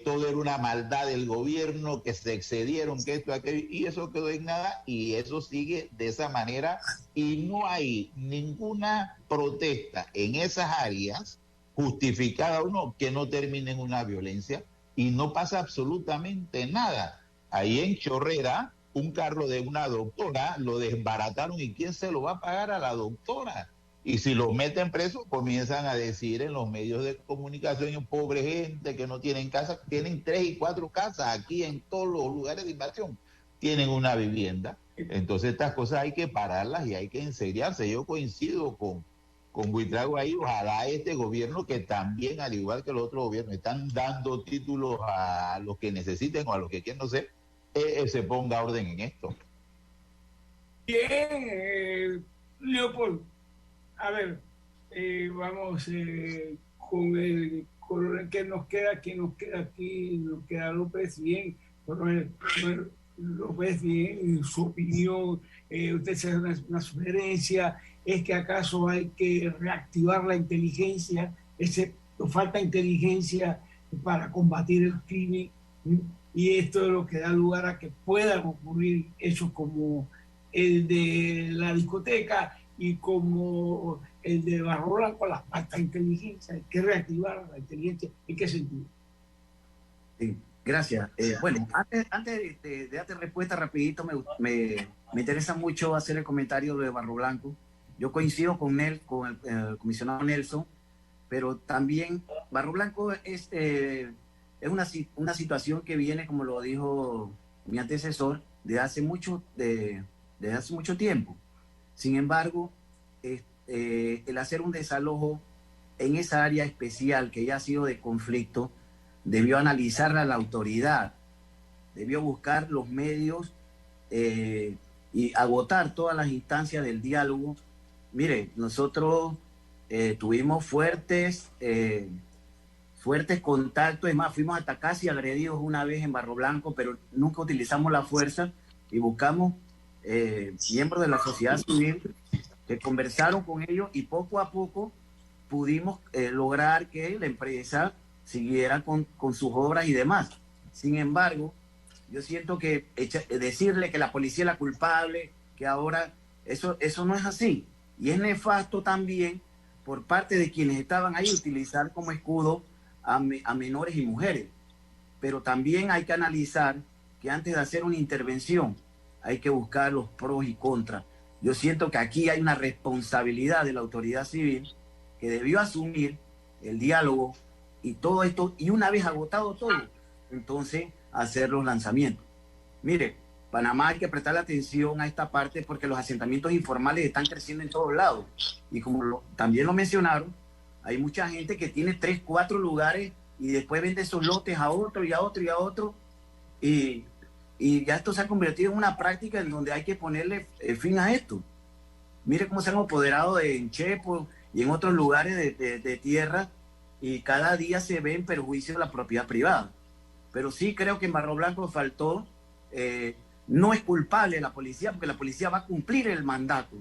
todo era una maldad del gobierno, que se excedieron, que esto, aquello, y eso quedó en nada, y eso sigue de esa manera, y no hay ninguna protesta en esas áreas, justificada o no, que no termine en una violencia, y no pasa absolutamente nada. Ahí en Chorrera, un carro de una doctora lo desbarataron, y ¿quién se lo va a pagar? A la doctora. Y si los meten presos, comienzan a decir en los medios de comunicación, pobre gente que no tienen casa, tienen 3 y 4 casas aquí en todos los lugares de invasión, tienen una vivienda. Entonces estas cosas hay que pararlas y hay que enseriarse. Yo coincido con Buitrago ahí, ojalá este gobierno, que también, al igual que los otros gobiernos, están dando títulos a los que necesiten o a los que quieran, no sé, se ponga orden en esto. Bien, Leopoldo. A ver, vamos con el que nos queda aquí, nos queda López. Bien, López, bien, en su opinión, usted se da una sugerencia, es que acaso hay que reactivar la inteligencia, nos falta inteligencia para combatir el crimen, y esto es lo que da lugar a que puedan ocurrir hechos como el de la discoteca y como el de Barro Blanco. La falta de inteligencia, hay que reactivar la inteligencia. ¿En qué sentido? Sí, gracias. Bueno, antes de darte respuesta rapidito, me interesa mucho hacer el comentario de Barro Blanco. Yo coincido con él, con el comisionado Nelson, pero también Barro Blanco es una situación que viene, como lo dijo mi antecesor, desde hace mucho tiempo. Sin embargo, el hacer un desalojo en esa área especial que ya ha sido de conflicto, debió analizarla la autoridad, debió buscar los medios y agotar todas las instancias del diálogo. Mire, nosotros tuvimos fuertes contactos, es más, fuimos hasta casi agredidos una vez en Barro Blanco, pero nunca utilizamos la fuerza y buscamos miembros de la sociedad civil que conversaron con ellos, y poco a poco pudimos lograr que la empresa siguiera con sus obras y demás. Sin embargo, yo siento que decirle que la policía es la culpable, que ahora eso no es así, y es nefasto también por parte de quienes estaban ahí utilizar como escudo a menores y mujeres. Pero también hay que analizar que antes de hacer una intervención hay que buscar los pros y contras. Yo siento que aquí hay una responsabilidad de la autoridad civil que debió asumir el diálogo y todo esto, y una vez agotado todo, entonces hacer los lanzamientos. Mire, Panamá hay que prestarle atención a esta parte porque los asentamientos informales están creciendo en todos lados. Y como también lo mencionaron, hay mucha gente que tiene 3, 4 lugares y después vende esos lotes a otro y a otro y a otro. Y ya esto se ha convertido en una práctica en donde hay que ponerle fin a esto. Mire cómo se han apoderado en Chepo y en otros lugares de tierra y cada día se ve en perjuicio de la propiedad privada. Pero sí creo que en Barro Blanco faltó, no es culpable la policía porque la policía va a cumplir el mandato.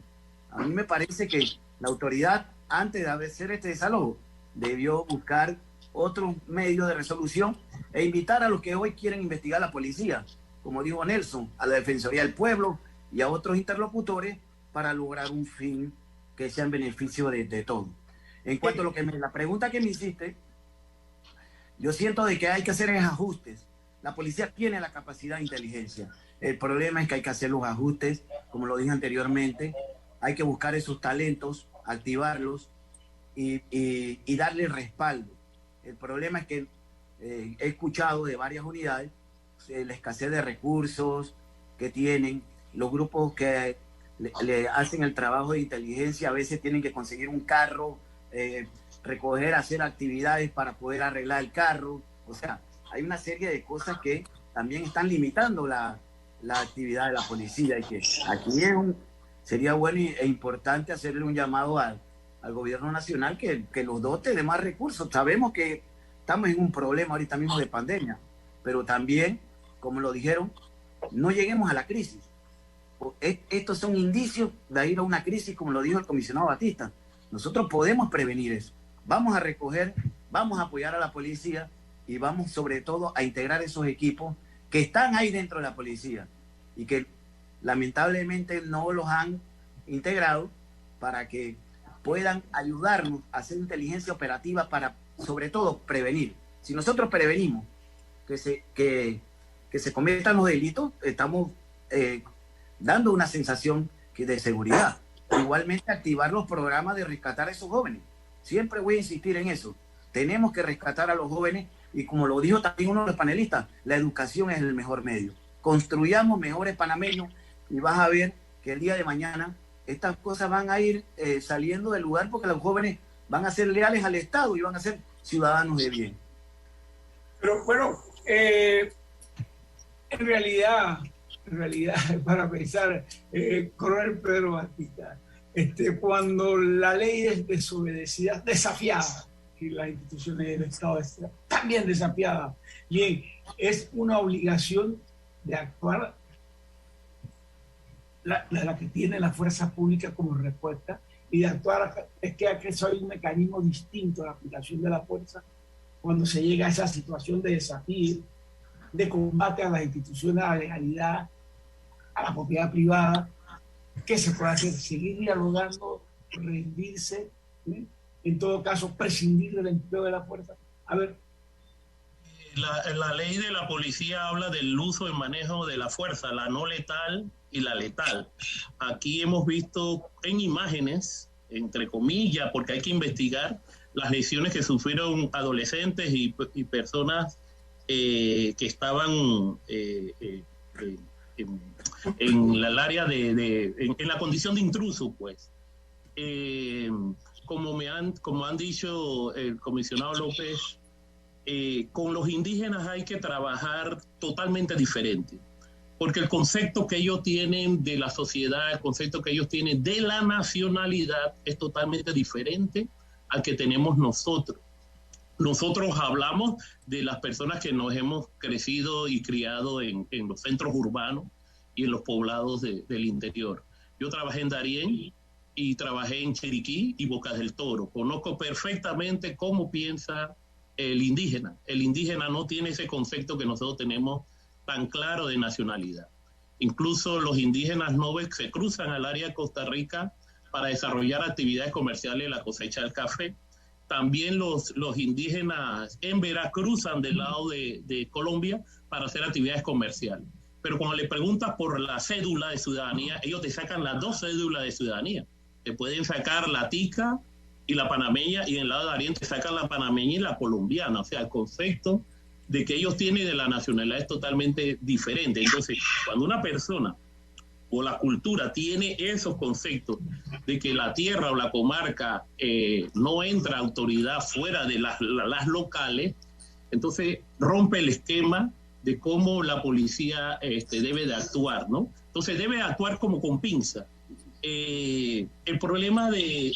A mí me parece que la autoridad, antes de hacer este desalojo, debió buscar otros medios de resolución e invitar a los que hoy quieren investigar a la policía, como dijo Nelson, a la Defensoría del Pueblo y a otros interlocutores para lograr un fin que sea en beneficio de todos. En cuanto a la pregunta que me hiciste, yo siento de que hay que hacer ajustes. La policía tiene la capacidad de inteligencia. El problema es que hay que hacer los ajustes, como lo dije anteriormente. Hay que buscar esos talentos, activarlos y darle respaldo. El problema es que he escuchado de varias unidades la escasez de recursos que tienen, los grupos que le hacen el trabajo de inteligencia a veces tienen que conseguir un carro, recoger, hacer actividades para poder arreglar el carro. O sea, hay una serie de cosas que también están limitando la actividad de la policía y que aquí sería bueno e importante hacerle un llamado al gobierno nacional que los dote de más recursos. Sabemos que estamos en un problema ahorita mismo de pandemia, pero también, como lo dijeron, no lleguemos a la crisis. Estos son indicios de ir a una crisis, como lo dijo el comisionado Batista. Nosotros podemos prevenir eso. Vamos a recoger, vamos a apoyar a la policía y vamos sobre todo a integrar esos equipos que están ahí dentro de la policía y que lamentablemente no los han integrado para que puedan ayudarnos a hacer inteligencia operativa para, sobre todo, prevenir. Si nosotros prevenimos que se cometan los delitos, estamos dando una sensación de seguridad. Igualmente, activar los programas de rescatar a esos jóvenes. Siempre voy a insistir en eso. Tenemos que rescatar a los jóvenes y, como lo dijo también uno de los panelistas, la educación es el mejor medio. Construyamos mejores panameños y vas a ver que el día de mañana estas cosas van a ir saliendo del lugar porque los jóvenes van a ser leales al Estado y van a ser ciudadanos de bien. Pero bueno, en realidad, para pensar, coronel Pedro Batista, cuando la ley es desobedecida, desafiada, y las instituciones del Estado están también desafiadas, bien, es una obligación de actuar la que tiene la fuerza pública como respuesta y de actuar, es que acaso hay un mecanismo distinto a la aplicación de la fuerza cuando se llega a esa situación de desafío, de combate a las instituciones, a la legalidad, a la propiedad privada. ¿Qué se puede hacer? Seguir dialogando, rendirse, ¿sí? En todo caso, prescindir del empleo de la fuerza. A ver. La ley de la policía habla del uso y manejo de la fuerza, la no letal y la letal. Aquí hemos visto en imágenes, entre comillas, porque hay que investigar las lesiones que sufrieron adolescentes y personas que estaban en el área en la condición de intruso, pues. Como han dicho el comisionado López, con los indígenas hay que trabajar totalmente diferente, porque el concepto que ellos tienen de la sociedad, el concepto que ellos tienen de la nacionalidad es totalmente diferente al que tenemos nosotros. Nosotros hablamos de las personas que nos hemos crecido y criado en los centros urbanos y en los poblados del interior. Yo trabajé en Darién y trabajé en Chiriquí y Bocas del Toro. Conozco perfectamente cómo piensa el indígena. El indígena no tiene ese concepto que nosotros tenemos tan claro de nacionalidad. Incluso los indígenas Novec se cruzan al área de Costa Rica para desarrollar actividades comerciales de la cosecha del café. También los indígenas en Veracruz cruzan del lado de Colombia para hacer actividades comerciales. Pero cuando le preguntas por la cédula de ciudadanía, ellos te sacan las dos cédulas de ciudadanía. Te pueden sacar la tica y la panameña, y en el lado de Darién te sacan la panameña y la colombiana. O sea, el concepto de que ellos tienen de la nacionalidad es totalmente diferente. Entonces, cuando una persona o la cultura tiene esos conceptos de que la tierra o la comarca no entra autoridad fuera de las locales, entonces rompe el esquema de cómo la policía debe de actuar, ¿no? Entonces debe actuar como con pinza. El problema de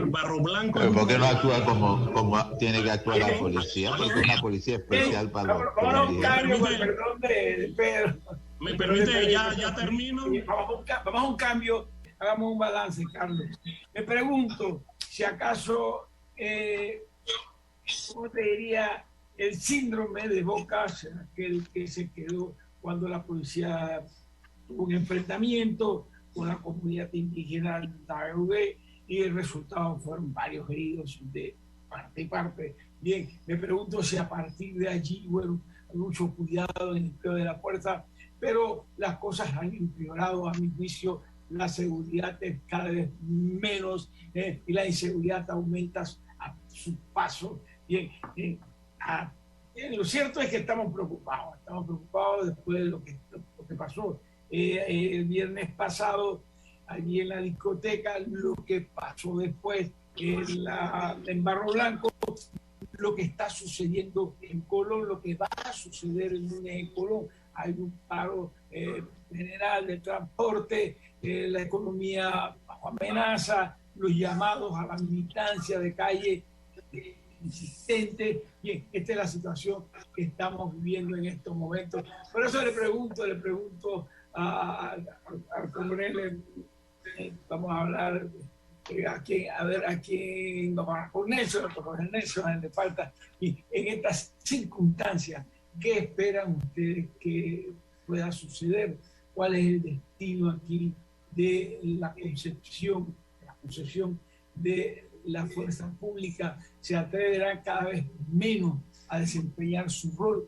Barro Blanco... ¿Pero por qué no actúa como tiene que actuar la policía? Porque es una policía especial para los indígenas. Perdón de Pedro. ¿Me permite? Ya termino. Vamos a un cambio, hagamos un balance, Carlos. Me pregunto si acaso, ¿cómo te diría? El síndrome de Bocas, aquel que se quedó cuando la policía tuvo un enfrentamiento con la comunidad indígena Darugué y el resultado fueron varios heridos de parte y parte. Bien, me pregunto si a partir de allí, bueno, hay mucho cuidado en el empleo de la fuerza, pero las cosas han empeorado, a mi juicio. La seguridad es cada vez menos y la inseguridad aumenta a su paso. Bien, lo cierto es que estamos preocupados después de lo que pasó el viernes pasado allí en la discoteca, lo que pasó después en Barro Blanco, lo que está sucediendo en Colón, lo que va a suceder el lunes en Colón. Hay un paro general de transporte, la economía bajo amenaza, los llamados a la militancia de calle insistente. Bien, esta es la situación que estamos viviendo en estos momentos. Por eso le pregunto al coronel, vamos a hablar con Nelson le falta, y en estas circunstancias, ¿qué esperan ustedes que pueda suceder? ¿Cuál es el destino aquí de la concepción de la fuerza pública? ¿Se atreverán cada vez menos a desempeñar su rol,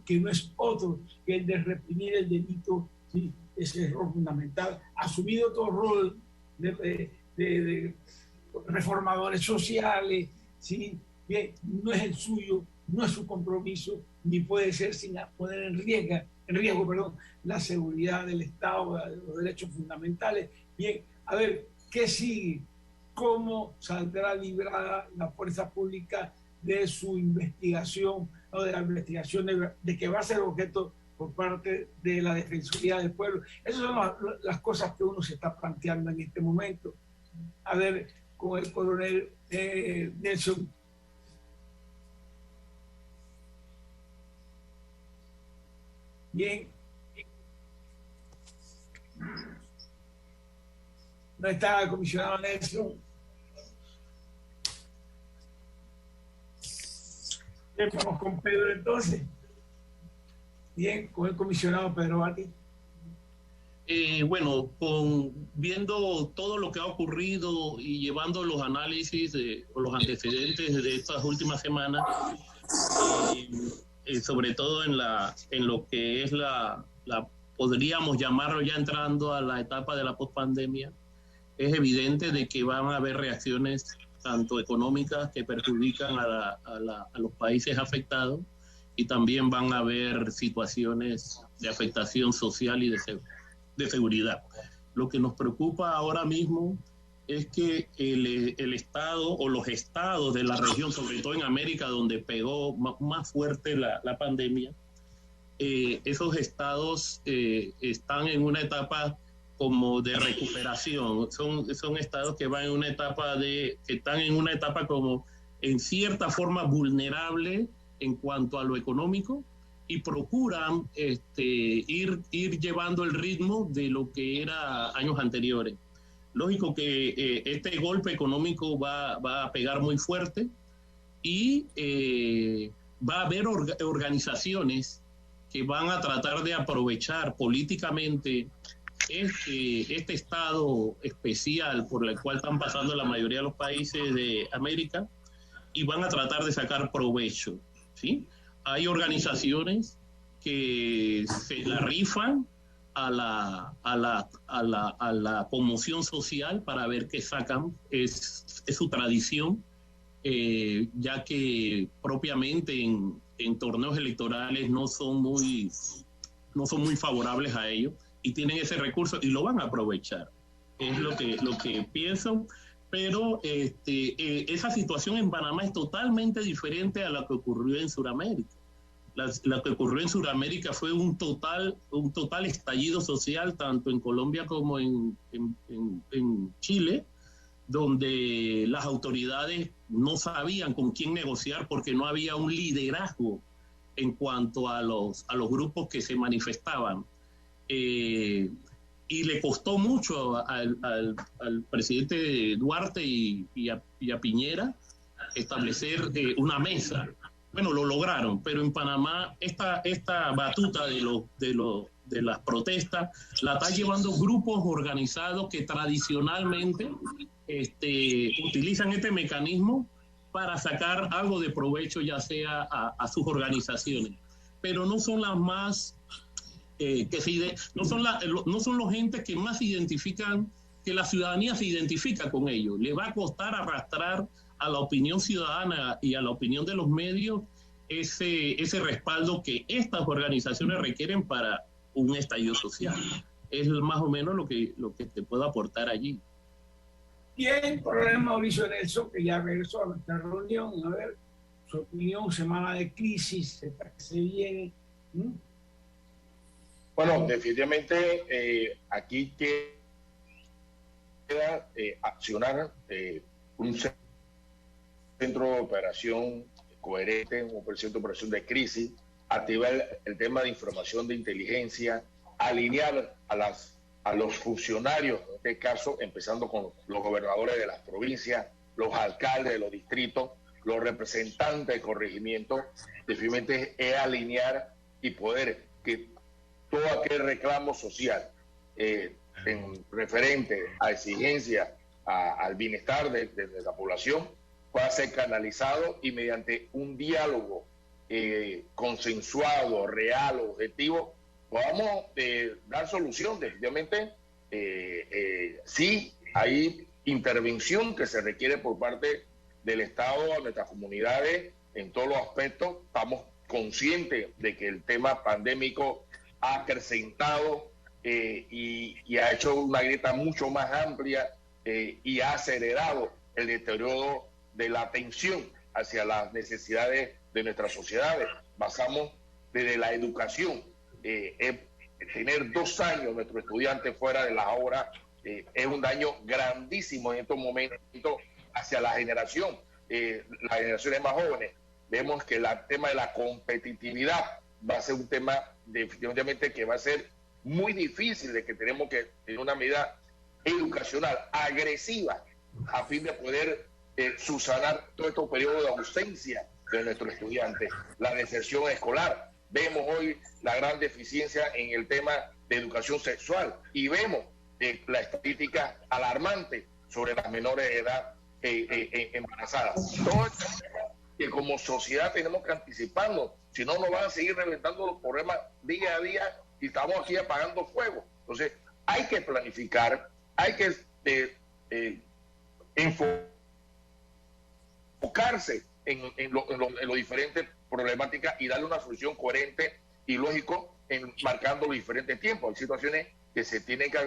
que no es otro que el de reprimir el delito? ¿Sí? Ese es el rol fundamental. Asumir otro rol de reformadores sociales, ¿sí? Que no es el suyo, no es su compromiso, ni puede ser sin poner en riesgo, la seguridad del Estado, los derechos fundamentales. Bien, a ver, ¿qué sigue? ¿Cómo saldrá librada la fuerza pública de su investigación, o de la investigación de que va a ser objeto por parte de la Defensoría del Pueblo? Esas son las cosas que uno se está planteando en este momento. A ver, con el coronel Nelson. Bien. No está el comisionado Nelson. Bien, vamos con Pedro entonces. Bien, con el comisionado Pedro Bati. Bueno, viendo todo lo que ha ocurrido y llevando los análisis o los antecedentes de estas últimas semanas, sobre todo en lo que es podríamos llamarlo ya entrando a la etapa de la pospandemia, es evidente de que van a haber reacciones tanto económicas que perjudican a los países afectados, y también van a haber situaciones de afectación social y de seguridad. Lo que nos preocupa ahora mismo es que el Estado o los estados de la región, sobre todo en América, donde pegó más fuerte la pandemia, esos estados están en una etapa como de recuperación. Son estados que van en una etapa que están en una etapa como en cierta forma vulnerable en cuanto a lo económico, y procuran ir llevando el ritmo de lo que era años anteriores. Lógico que este golpe económico va a pegar muy fuerte, y va a haber organizaciones que van a tratar de aprovechar políticamente este estado especial por el cual están pasando la mayoría de los países de América, y van a tratar de sacar provecho, ¿sí? Hay organizaciones que se la rifan a la conmoción social para ver qué sacan. Es su tradición, ya que propiamente en torneos electorales no son muy favorables a ello, y tienen ese recurso y lo van a aprovechar. Es lo que pienso, pero esa situación en Panamá es totalmente diferente a la que ocurrió en Sudamérica. La que ocurrió en Sudamérica fue un total estallido social, tanto en Colombia como en Chile, donde las autoridades no sabían con quién negociar porque no había un liderazgo en cuanto a los grupos que se manifestaban. Y le costó mucho al presidente Duarte y a Piñera establecer una mesa. Bueno, lo lograron, pero en Panamá esta batuta de las protestas la están llevando grupos organizados que tradicionalmente utilizan este mecanismo para sacar algo de provecho, ya sea a sus organizaciones, pero no son las más no son los entes que más se identifican, que la ciudadanía se identifica con ellos. Le va a costar arrastrar a la opinión ciudadana y a la opinión de los medios ese respaldo que estas organizaciones requieren para un estallido social. Es más o menos lo que te puedo aportar allí. Bien, coronel Mauricio Nelson, que ya regresó a nuestra reunión. A ver, su opinión, semana de crisis, ¿se parece bien? Bueno, definitivamente aquí queda accionar un centro de operación coherente, un centro de operación de crisis, activar el tema de información de inteligencia, alinear a los funcionarios, en este caso, empezando con los gobernadores de las provincias, los alcaldes de los distritos, los representantes de corregimiento, definitivamente es alinear y poder que todo aquel reclamo social en referente a exigencia al bienestar de la población pueda ser canalizado y mediante un diálogo consensuado, real, objetivo, podamos dar solución. Definitivamente sí hay intervención que se requiere por parte del Estado a nuestras comunidades en todos los aspectos. Estamos conscientes de que el tema pandémico ha acrecentado y ha hecho una grieta mucho más amplia y ha acelerado el deterioro de la atención hacia las necesidades de nuestras sociedades. Basamos desde la educación. Tener 2 años nuestros estudiantes fuera de las aulas es un daño grandísimo en estos momentos hacia la generación, las generaciones más jóvenes. Vemos que el tema de la competitividad va a ser un tema definitivamente que va a ser muy difícil, de que tenemos que tener una medida educacional agresiva a fin de poder subsanar todo este periodo de ausencia de nuestros estudiantes, la deserción escolar. Vemos hoy la gran deficiencia en el tema de educación sexual y vemos la estadística alarmante sobre las menores de edad embarazadas. Todo esto que como sociedad tenemos que anticiparnos, si no nos van a seguir reventando los problemas día a día y estamos aquí apagando fuego. Entonces hay que planificar, hay que enfocarse en lo diferentes problemáticas y darle una solución coherente y lógico marcando los diferentes tiempos. Hay situaciones que se tienen que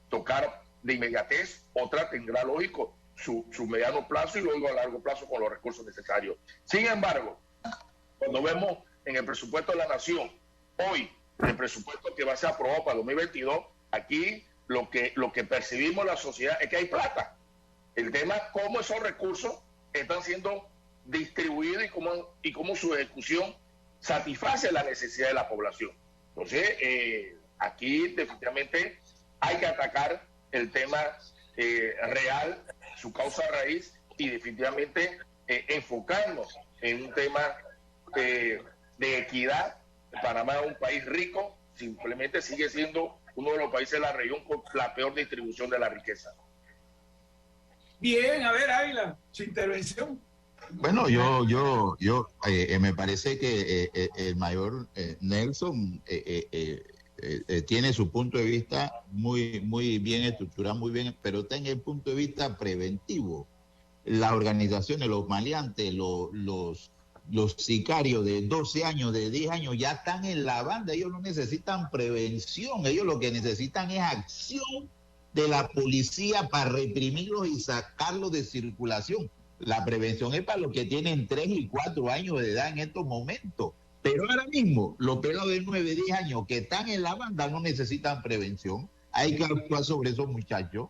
tocar de inmediatez, otras tendrá lógico su mediano plazo y luego a largo plazo con los recursos necesarios. Sin embargo, cuando vemos en el presupuesto de la Nación, hoy, el presupuesto que va a ser aprobado para 2022, aquí lo que percibimos la sociedad es que hay plata. El tema es cómo esos recursos están siendo distribuidos y cómo su ejecución satisface la necesidad de la población. Entonces, aquí definitivamente hay que atacar el tema real, su causa raíz, y definitivamente enfocarnos en un tema de equidad. Panamá es un país rico, simplemente sigue siendo uno de los países de la región con la peor distribución de la riqueza. Bien, a ver, Ávila, su intervención. Bueno, yo me parece que el mayor Nelson tiene su punto de vista muy bien estructurado, muy bien, pero está en el punto de vista preventivo. Las organizaciones, los maleantes, los los sicarios de 12 años, de 10 años, ya están en la banda. Ellos no necesitan prevención, ellos lo que necesitan es acción de la policía para reprimirlos y sacarlos de circulación. La prevención es para los que tienen 3 y 4 años de edad en estos momentos. Pero ahora mismo, los pelados de 9, 10 años que están en la banda no necesitan prevención. Hay que actuar sobre esos muchachos.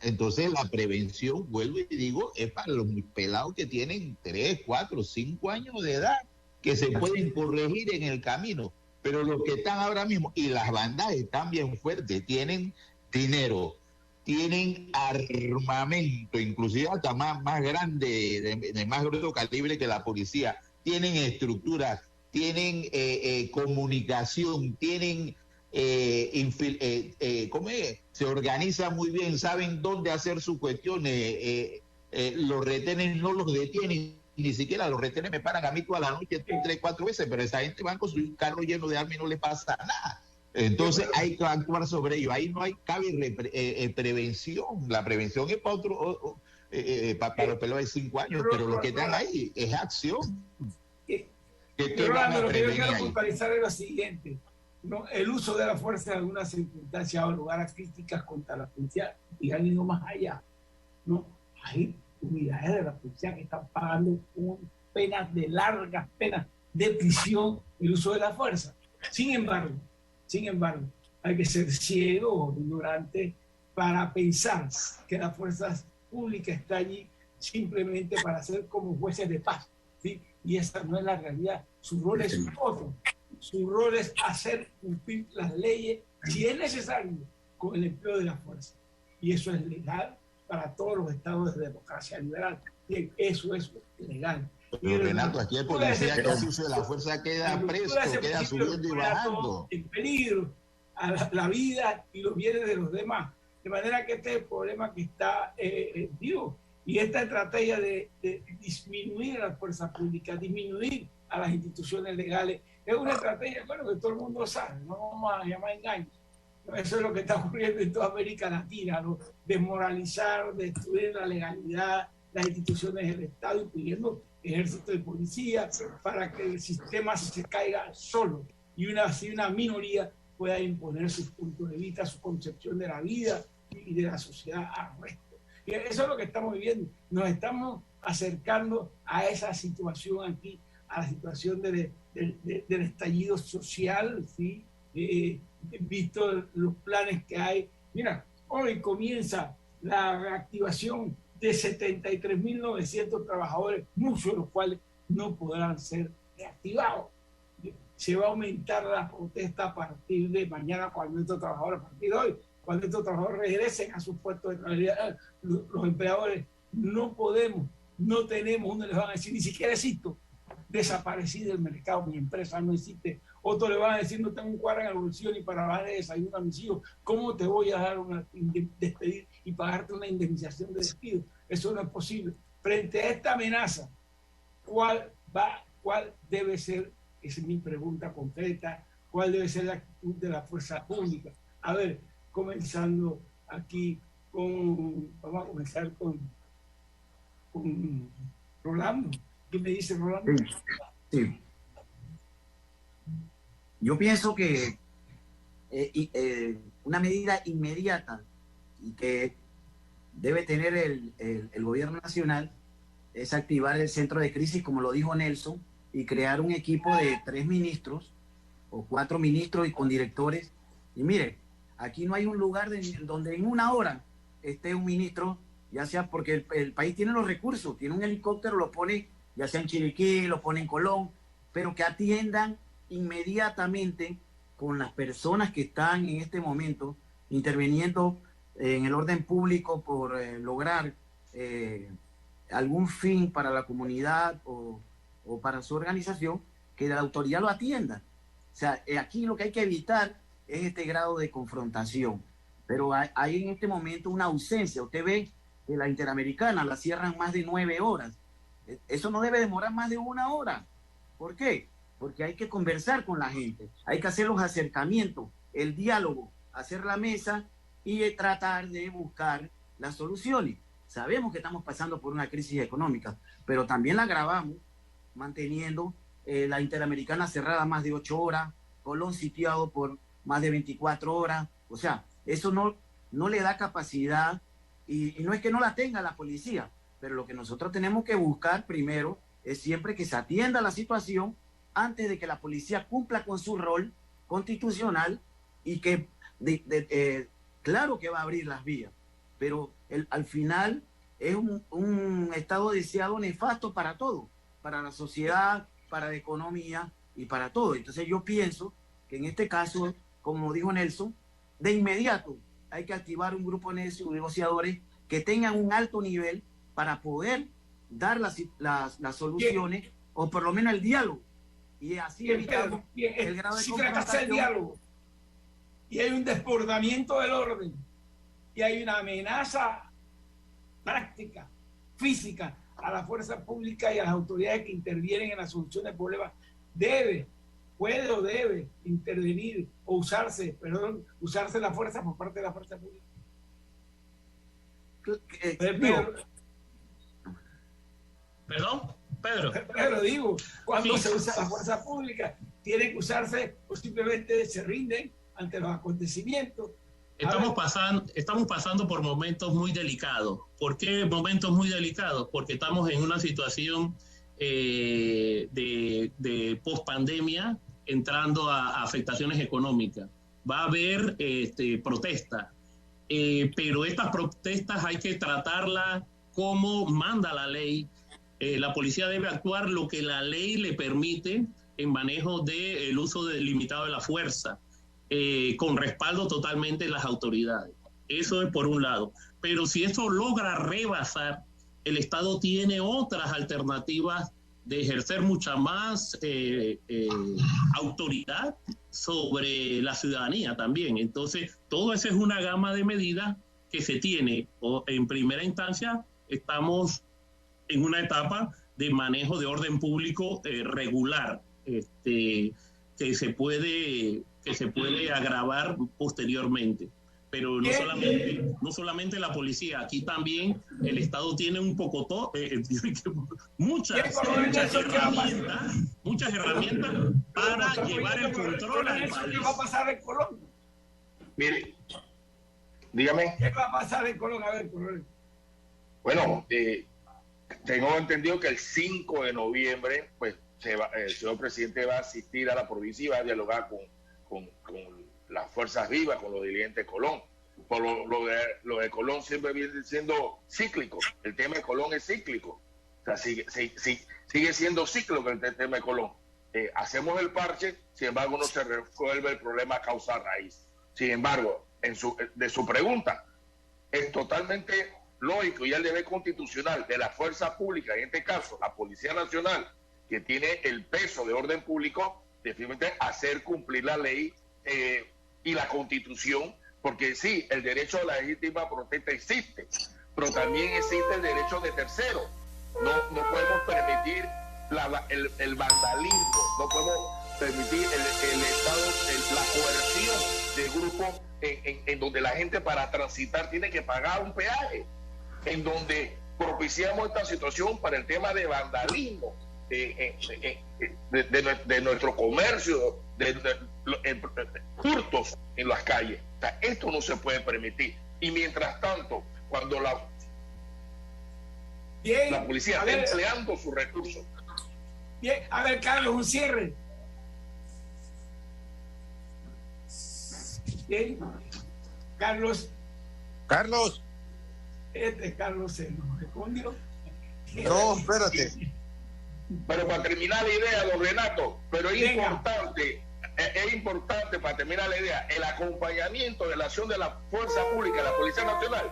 Entonces la prevención, vuelvo y digo, es para los pelados que tienen 3, 4, 5 años de edad, que se pueden corregir en el camino. Pero los que están ahora mismo, y las bandas están bien fuertes, tienen dinero, tienen armamento, inclusive hasta más grande, de más grueso calibre que la policía, tienen estructuras, tienen comunicación, tienen ¿cómo es? Se organizan muy bien, saben dónde hacer sus cuestiones, los retenes no los detienen, ni siquiera los retenes me paran a mí toda la noche 3, 4 veces, pero esa gente va con su carro lleno de armas y no le pasa nada. Entonces hay que actuar sobre ello. Ahí no hay cabe prevención. La prevención es para otro, para los pelados de 5 años, pero lo que están ahí es acción. Pero lo que yo quiero puntualizar es lo siguiente: ¿no? El uso de la fuerza en algunas circunstancias o lugar a críticas contra la policía, y han ido más allá, ¿no? Hay unidades de la policía que están pagando penas de largas penas de prisión el uso de la fuerza. Sin embargo, hay que ser ciego o ignorante para pensar que la fuerza pública está allí simplemente para ser como jueces de paz, ¿sí? Y esa no es la realidad. Su rol es otro. Su rol es hacer cumplir las leyes, si es necesario, con el empleo de la fuerza. Y eso es legal para todos los estados de democracia liberal. Bien, eso es legal. Pero Renato, aquí el policía que hace uso de la fuerza queda preso, queda subiendo y bajando. En peligro a la vida y los bienes de los demás. De manera que este es el problema que está vivo. Y esta estrategia de disminuir a la fuerza pública, disminuir a las instituciones legales, es una estrategia, bueno, que todo el mundo sabe, no vamos a llamar engaños. Eso es lo que está ocurriendo en toda América Latina, ¿no? Desmoralizar, destruir la legalidad, las instituciones del Estado, incluyendo ejército de policía, para que el sistema se caiga solo y una minoría pueda imponer sus puntos de vista, su concepción de la vida y de la sociedad al resto. Y eso es lo que estamos viviendo. Nos estamos acercando a esa situación aquí, a la situación del estallido social, ¿sí? Visto los planes que hay. Mira, hoy comienza la reactivación de 73.900 trabajadores, muchos de los cuales no podrán ser reactivados. Se va a aumentar la protesta a partir de mañana, cuando estos trabajadores, a partir de hoy, cuando estos trabajadores regresen a sus puestos de trabajo. Los empleadores no podemos, no tenemos, uno les van a decir, ni siquiera existo, desaparecí del mercado, mi empresa no existe. Otros le van a decir, no tengo un cuadro en el bolsillo ni para dar desayuno a mis hijos. ¿Cómo te voy a dar despedir y pagarte una indemnización de despido? Eso no es posible. Frente a esta amenaza, ¿cuál debe ser, esa es mi pregunta concreta, cuál debe ser la actitud de la fuerza pública? A ver, comenzando aquí vamos a comenzar con Rolando. ¿Qué me dice Rolando? Sí. Yo pienso que una medida inmediata y que debe tener el gobierno nacional es activar el centro de crisis, como lo dijo Nelson, y crear un equipo de 3 ministros o 4 ministros y con directores. Y mire, aquí no hay un lugar donde en una hora esté un ministro, ya sea porque el país tiene los recursos, tiene un helicóptero, lo pone ya sea en Chiriquí, lo pone en Colón, pero que atiendan inmediatamente con las personas que están en este momento interviniendo en el orden público por lograr algún fin para la comunidad o para su organización, que la autoridad lo atienda. O sea, aquí lo que hay que evitar es este grado de confrontación, pero hay en este momento una ausencia. Usted ve que la Interamericana la cierran más de 9 horas. Eso no debe demorar más de 1 hora. ¿Por qué? Porque hay que conversar con la gente, hay que hacer los acercamientos, el diálogo, hacer la mesa y tratar de buscar las soluciones. sabemos que estamos pasando por una crisis económica, pero también la agravamos manteniendo la Interamericana cerrada más de 8 horas, Colón sitiado por más de 24 horas. O sea, eso no le da capacidad, y no es que no la tenga la policía, pero lo que nosotros tenemos que buscar primero es siempre que se atienda la situación antes de que la policía cumpla con su rol constitucional, y que claro que va a abrir las vías, pero al final es un estado deseado nefasto para todo, para la sociedad, para la economía y para todo. Entonces yo pienso que en este caso, como dijo Nelson, de inmediato hay que activar un grupo de negociadores que tengan un alto nivel para poder dar las soluciones, o por lo menos el diálogo, y así evitamos el grado de confrontación. El diálogo, y hay un desbordamiento del orden, y hay una amenaza práctica, física, a la fuerza pública y a las autoridades que intervienen en la solución de problemas. Puede o debe intervenir o usarse la fuerza por parte de la fuerza pública. Pedro, digo, cuando se usa la fuerza pública, tiene que usarse o simplemente se rinden ante los acontecimientos. Estamos pasando por momentos muy delicados. ¿Por qué momentos muy delicados? Porque estamos en una situación de post-pandemia, entrando a afectaciones económicas. Va a haber protestas, pero estas protestas hay que tratarlas como manda la ley. La policía debe actuar lo que la ley le permite en manejo del uso limitado de la fuerza, con respaldo totalmente de las autoridades. Eso es por un lado. Pero si eso logra rebasar, el Estado tiene otras alternativas de ejercer mucha más autoridad sobre la ciudadanía también. Entonces, todo eso es una gama de medidas que se tiene. En primera instancia, estamos en una etapa de manejo de orden público regular, que se puede agravar posteriormente. Pero no solamente la policía, aquí también el Estado tiene un poco muchas herramientas para llevar el control al país. ¿Qué va a pasar en Colón? Mire, dígame. ¿Qué va a pasar en Colón? A ver, Colón. Bueno, tengo entendido que el 5 de noviembre, pues, el señor presidente va a asistir a la provincia y va a dialogar con las fuerzas vivas, con los dirigentes de Colón. Por lo de Colón siempre viene siendo cíclico. El tema de Colón es cíclico. O sea, sigue siendo cíclico el tema de Colón. Hacemos el parche, sin embargo no se resuelve el problema a causa raíz. Sin embargo, de su pregunta, es totalmente lógico y el deber constitucional de la fuerza pública, en este caso la Policía Nacional, que tiene el peso de orden público, definitivamente hacer cumplir la ley y la Constitución, porque sí, el derecho a la legítima protesta existe, pero también existe el derecho de terceros. No podemos permitir el vandalismo, no podemos permitir el Estado, la coerción de grupos en donde la gente para transitar tiene que pagar un peaje, en donde propiciamos esta situación para el tema de vandalismo de nuestro comercio, de hurtos en las calles. O sea, esto no se puede permitir. Y mientras tanto, cuando la policía está empleando sus recursos. Bien, a ver, Carlos, un cierre. Bien, Carlos. Carlos se nos respondió. No, espérate. Pero para terminar la idea, don Renato, pero es importante para terminar la idea, el acompañamiento de la acción de la fuerza pública, la Policía Nacional,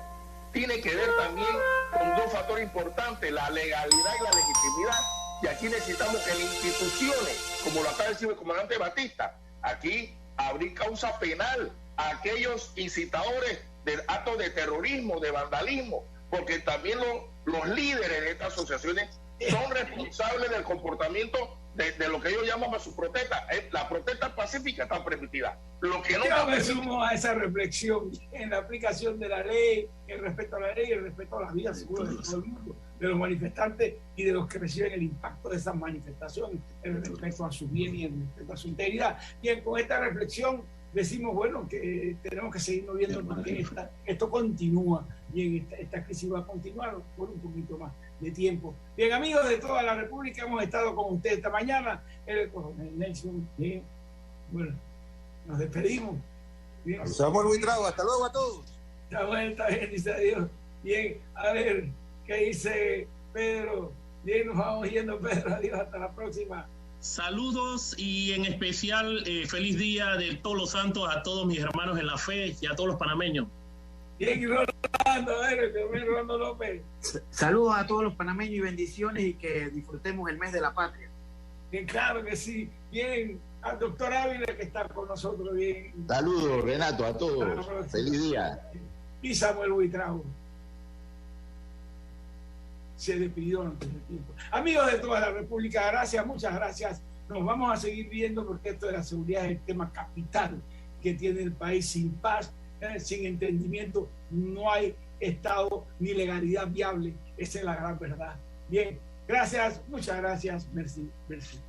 tiene que ver también con dos factores importantes, la legalidad y la legitimidad. Y aquí necesitamos que las instituciones, como lo acaba de decir el comandante Batista, aquí abrir causa penal a aquellos incitadores de actos de terrorismo, de vandalismo, porque también los líderes de estas asociaciones son responsables del comportamiento de lo que ellos llaman a su protesta. La protesta pacífica está permitida. Lo que no Yo me sumo a esa reflexión en la aplicación de la ley, el respeto a la ley, el respeto a la vida segura de todo el mundo, de los manifestantes y de los que reciben el impacto de esas manifestaciones, el respeto a su bien y el respeto a su integridad. Bien, con esta reflexión decimos, bueno, que tenemos que seguir moviendo porque esto continúa y esta crisis va a continuar por un poquito más de tiempo. Bien, amigos de toda la República, hemos estado con ustedes esta mañana, el coronel Nelson. Bien, bueno, nos despedimos. Bien. Samuel Buitrago, hasta luego a todos. Samuel, está bien, dice adiós. Bien, a ver, ¿qué dice Pedro? Bien, nos vamos yendo, Pedro, adiós, hasta la próxima. Saludos y en especial feliz día de todos los santos a todos mis hermanos en la fe y a todos los panameños. Bien, Rolando, a ver, Rolando López. Saludos a todos los panameños y bendiciones y que disfrutemos el mes de la patria. Bien, claro que sí. Bien, al doctor Ávila que está con nosotros. Bien. Saludos, Renato, a todos. Feliz día. Y Samuel Buitrago se despidió antes del tiempo. Amigos de toda la República, gracias, muchas gracias. Nos vamos a seguir viendo porque esto de la seguridad es el tema capital que tiene el país. Sin paz, sin entendimiento, no hay Estado ni legalidad viable. Esa es la gran verdad. Bien, gracias, muchas gracias. Merci, merci.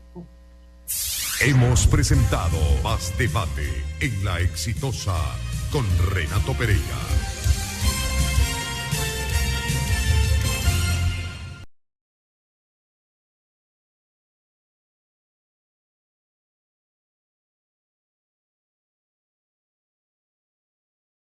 Hemos presentado Más Debate en La Exitosa con Renato Pereira.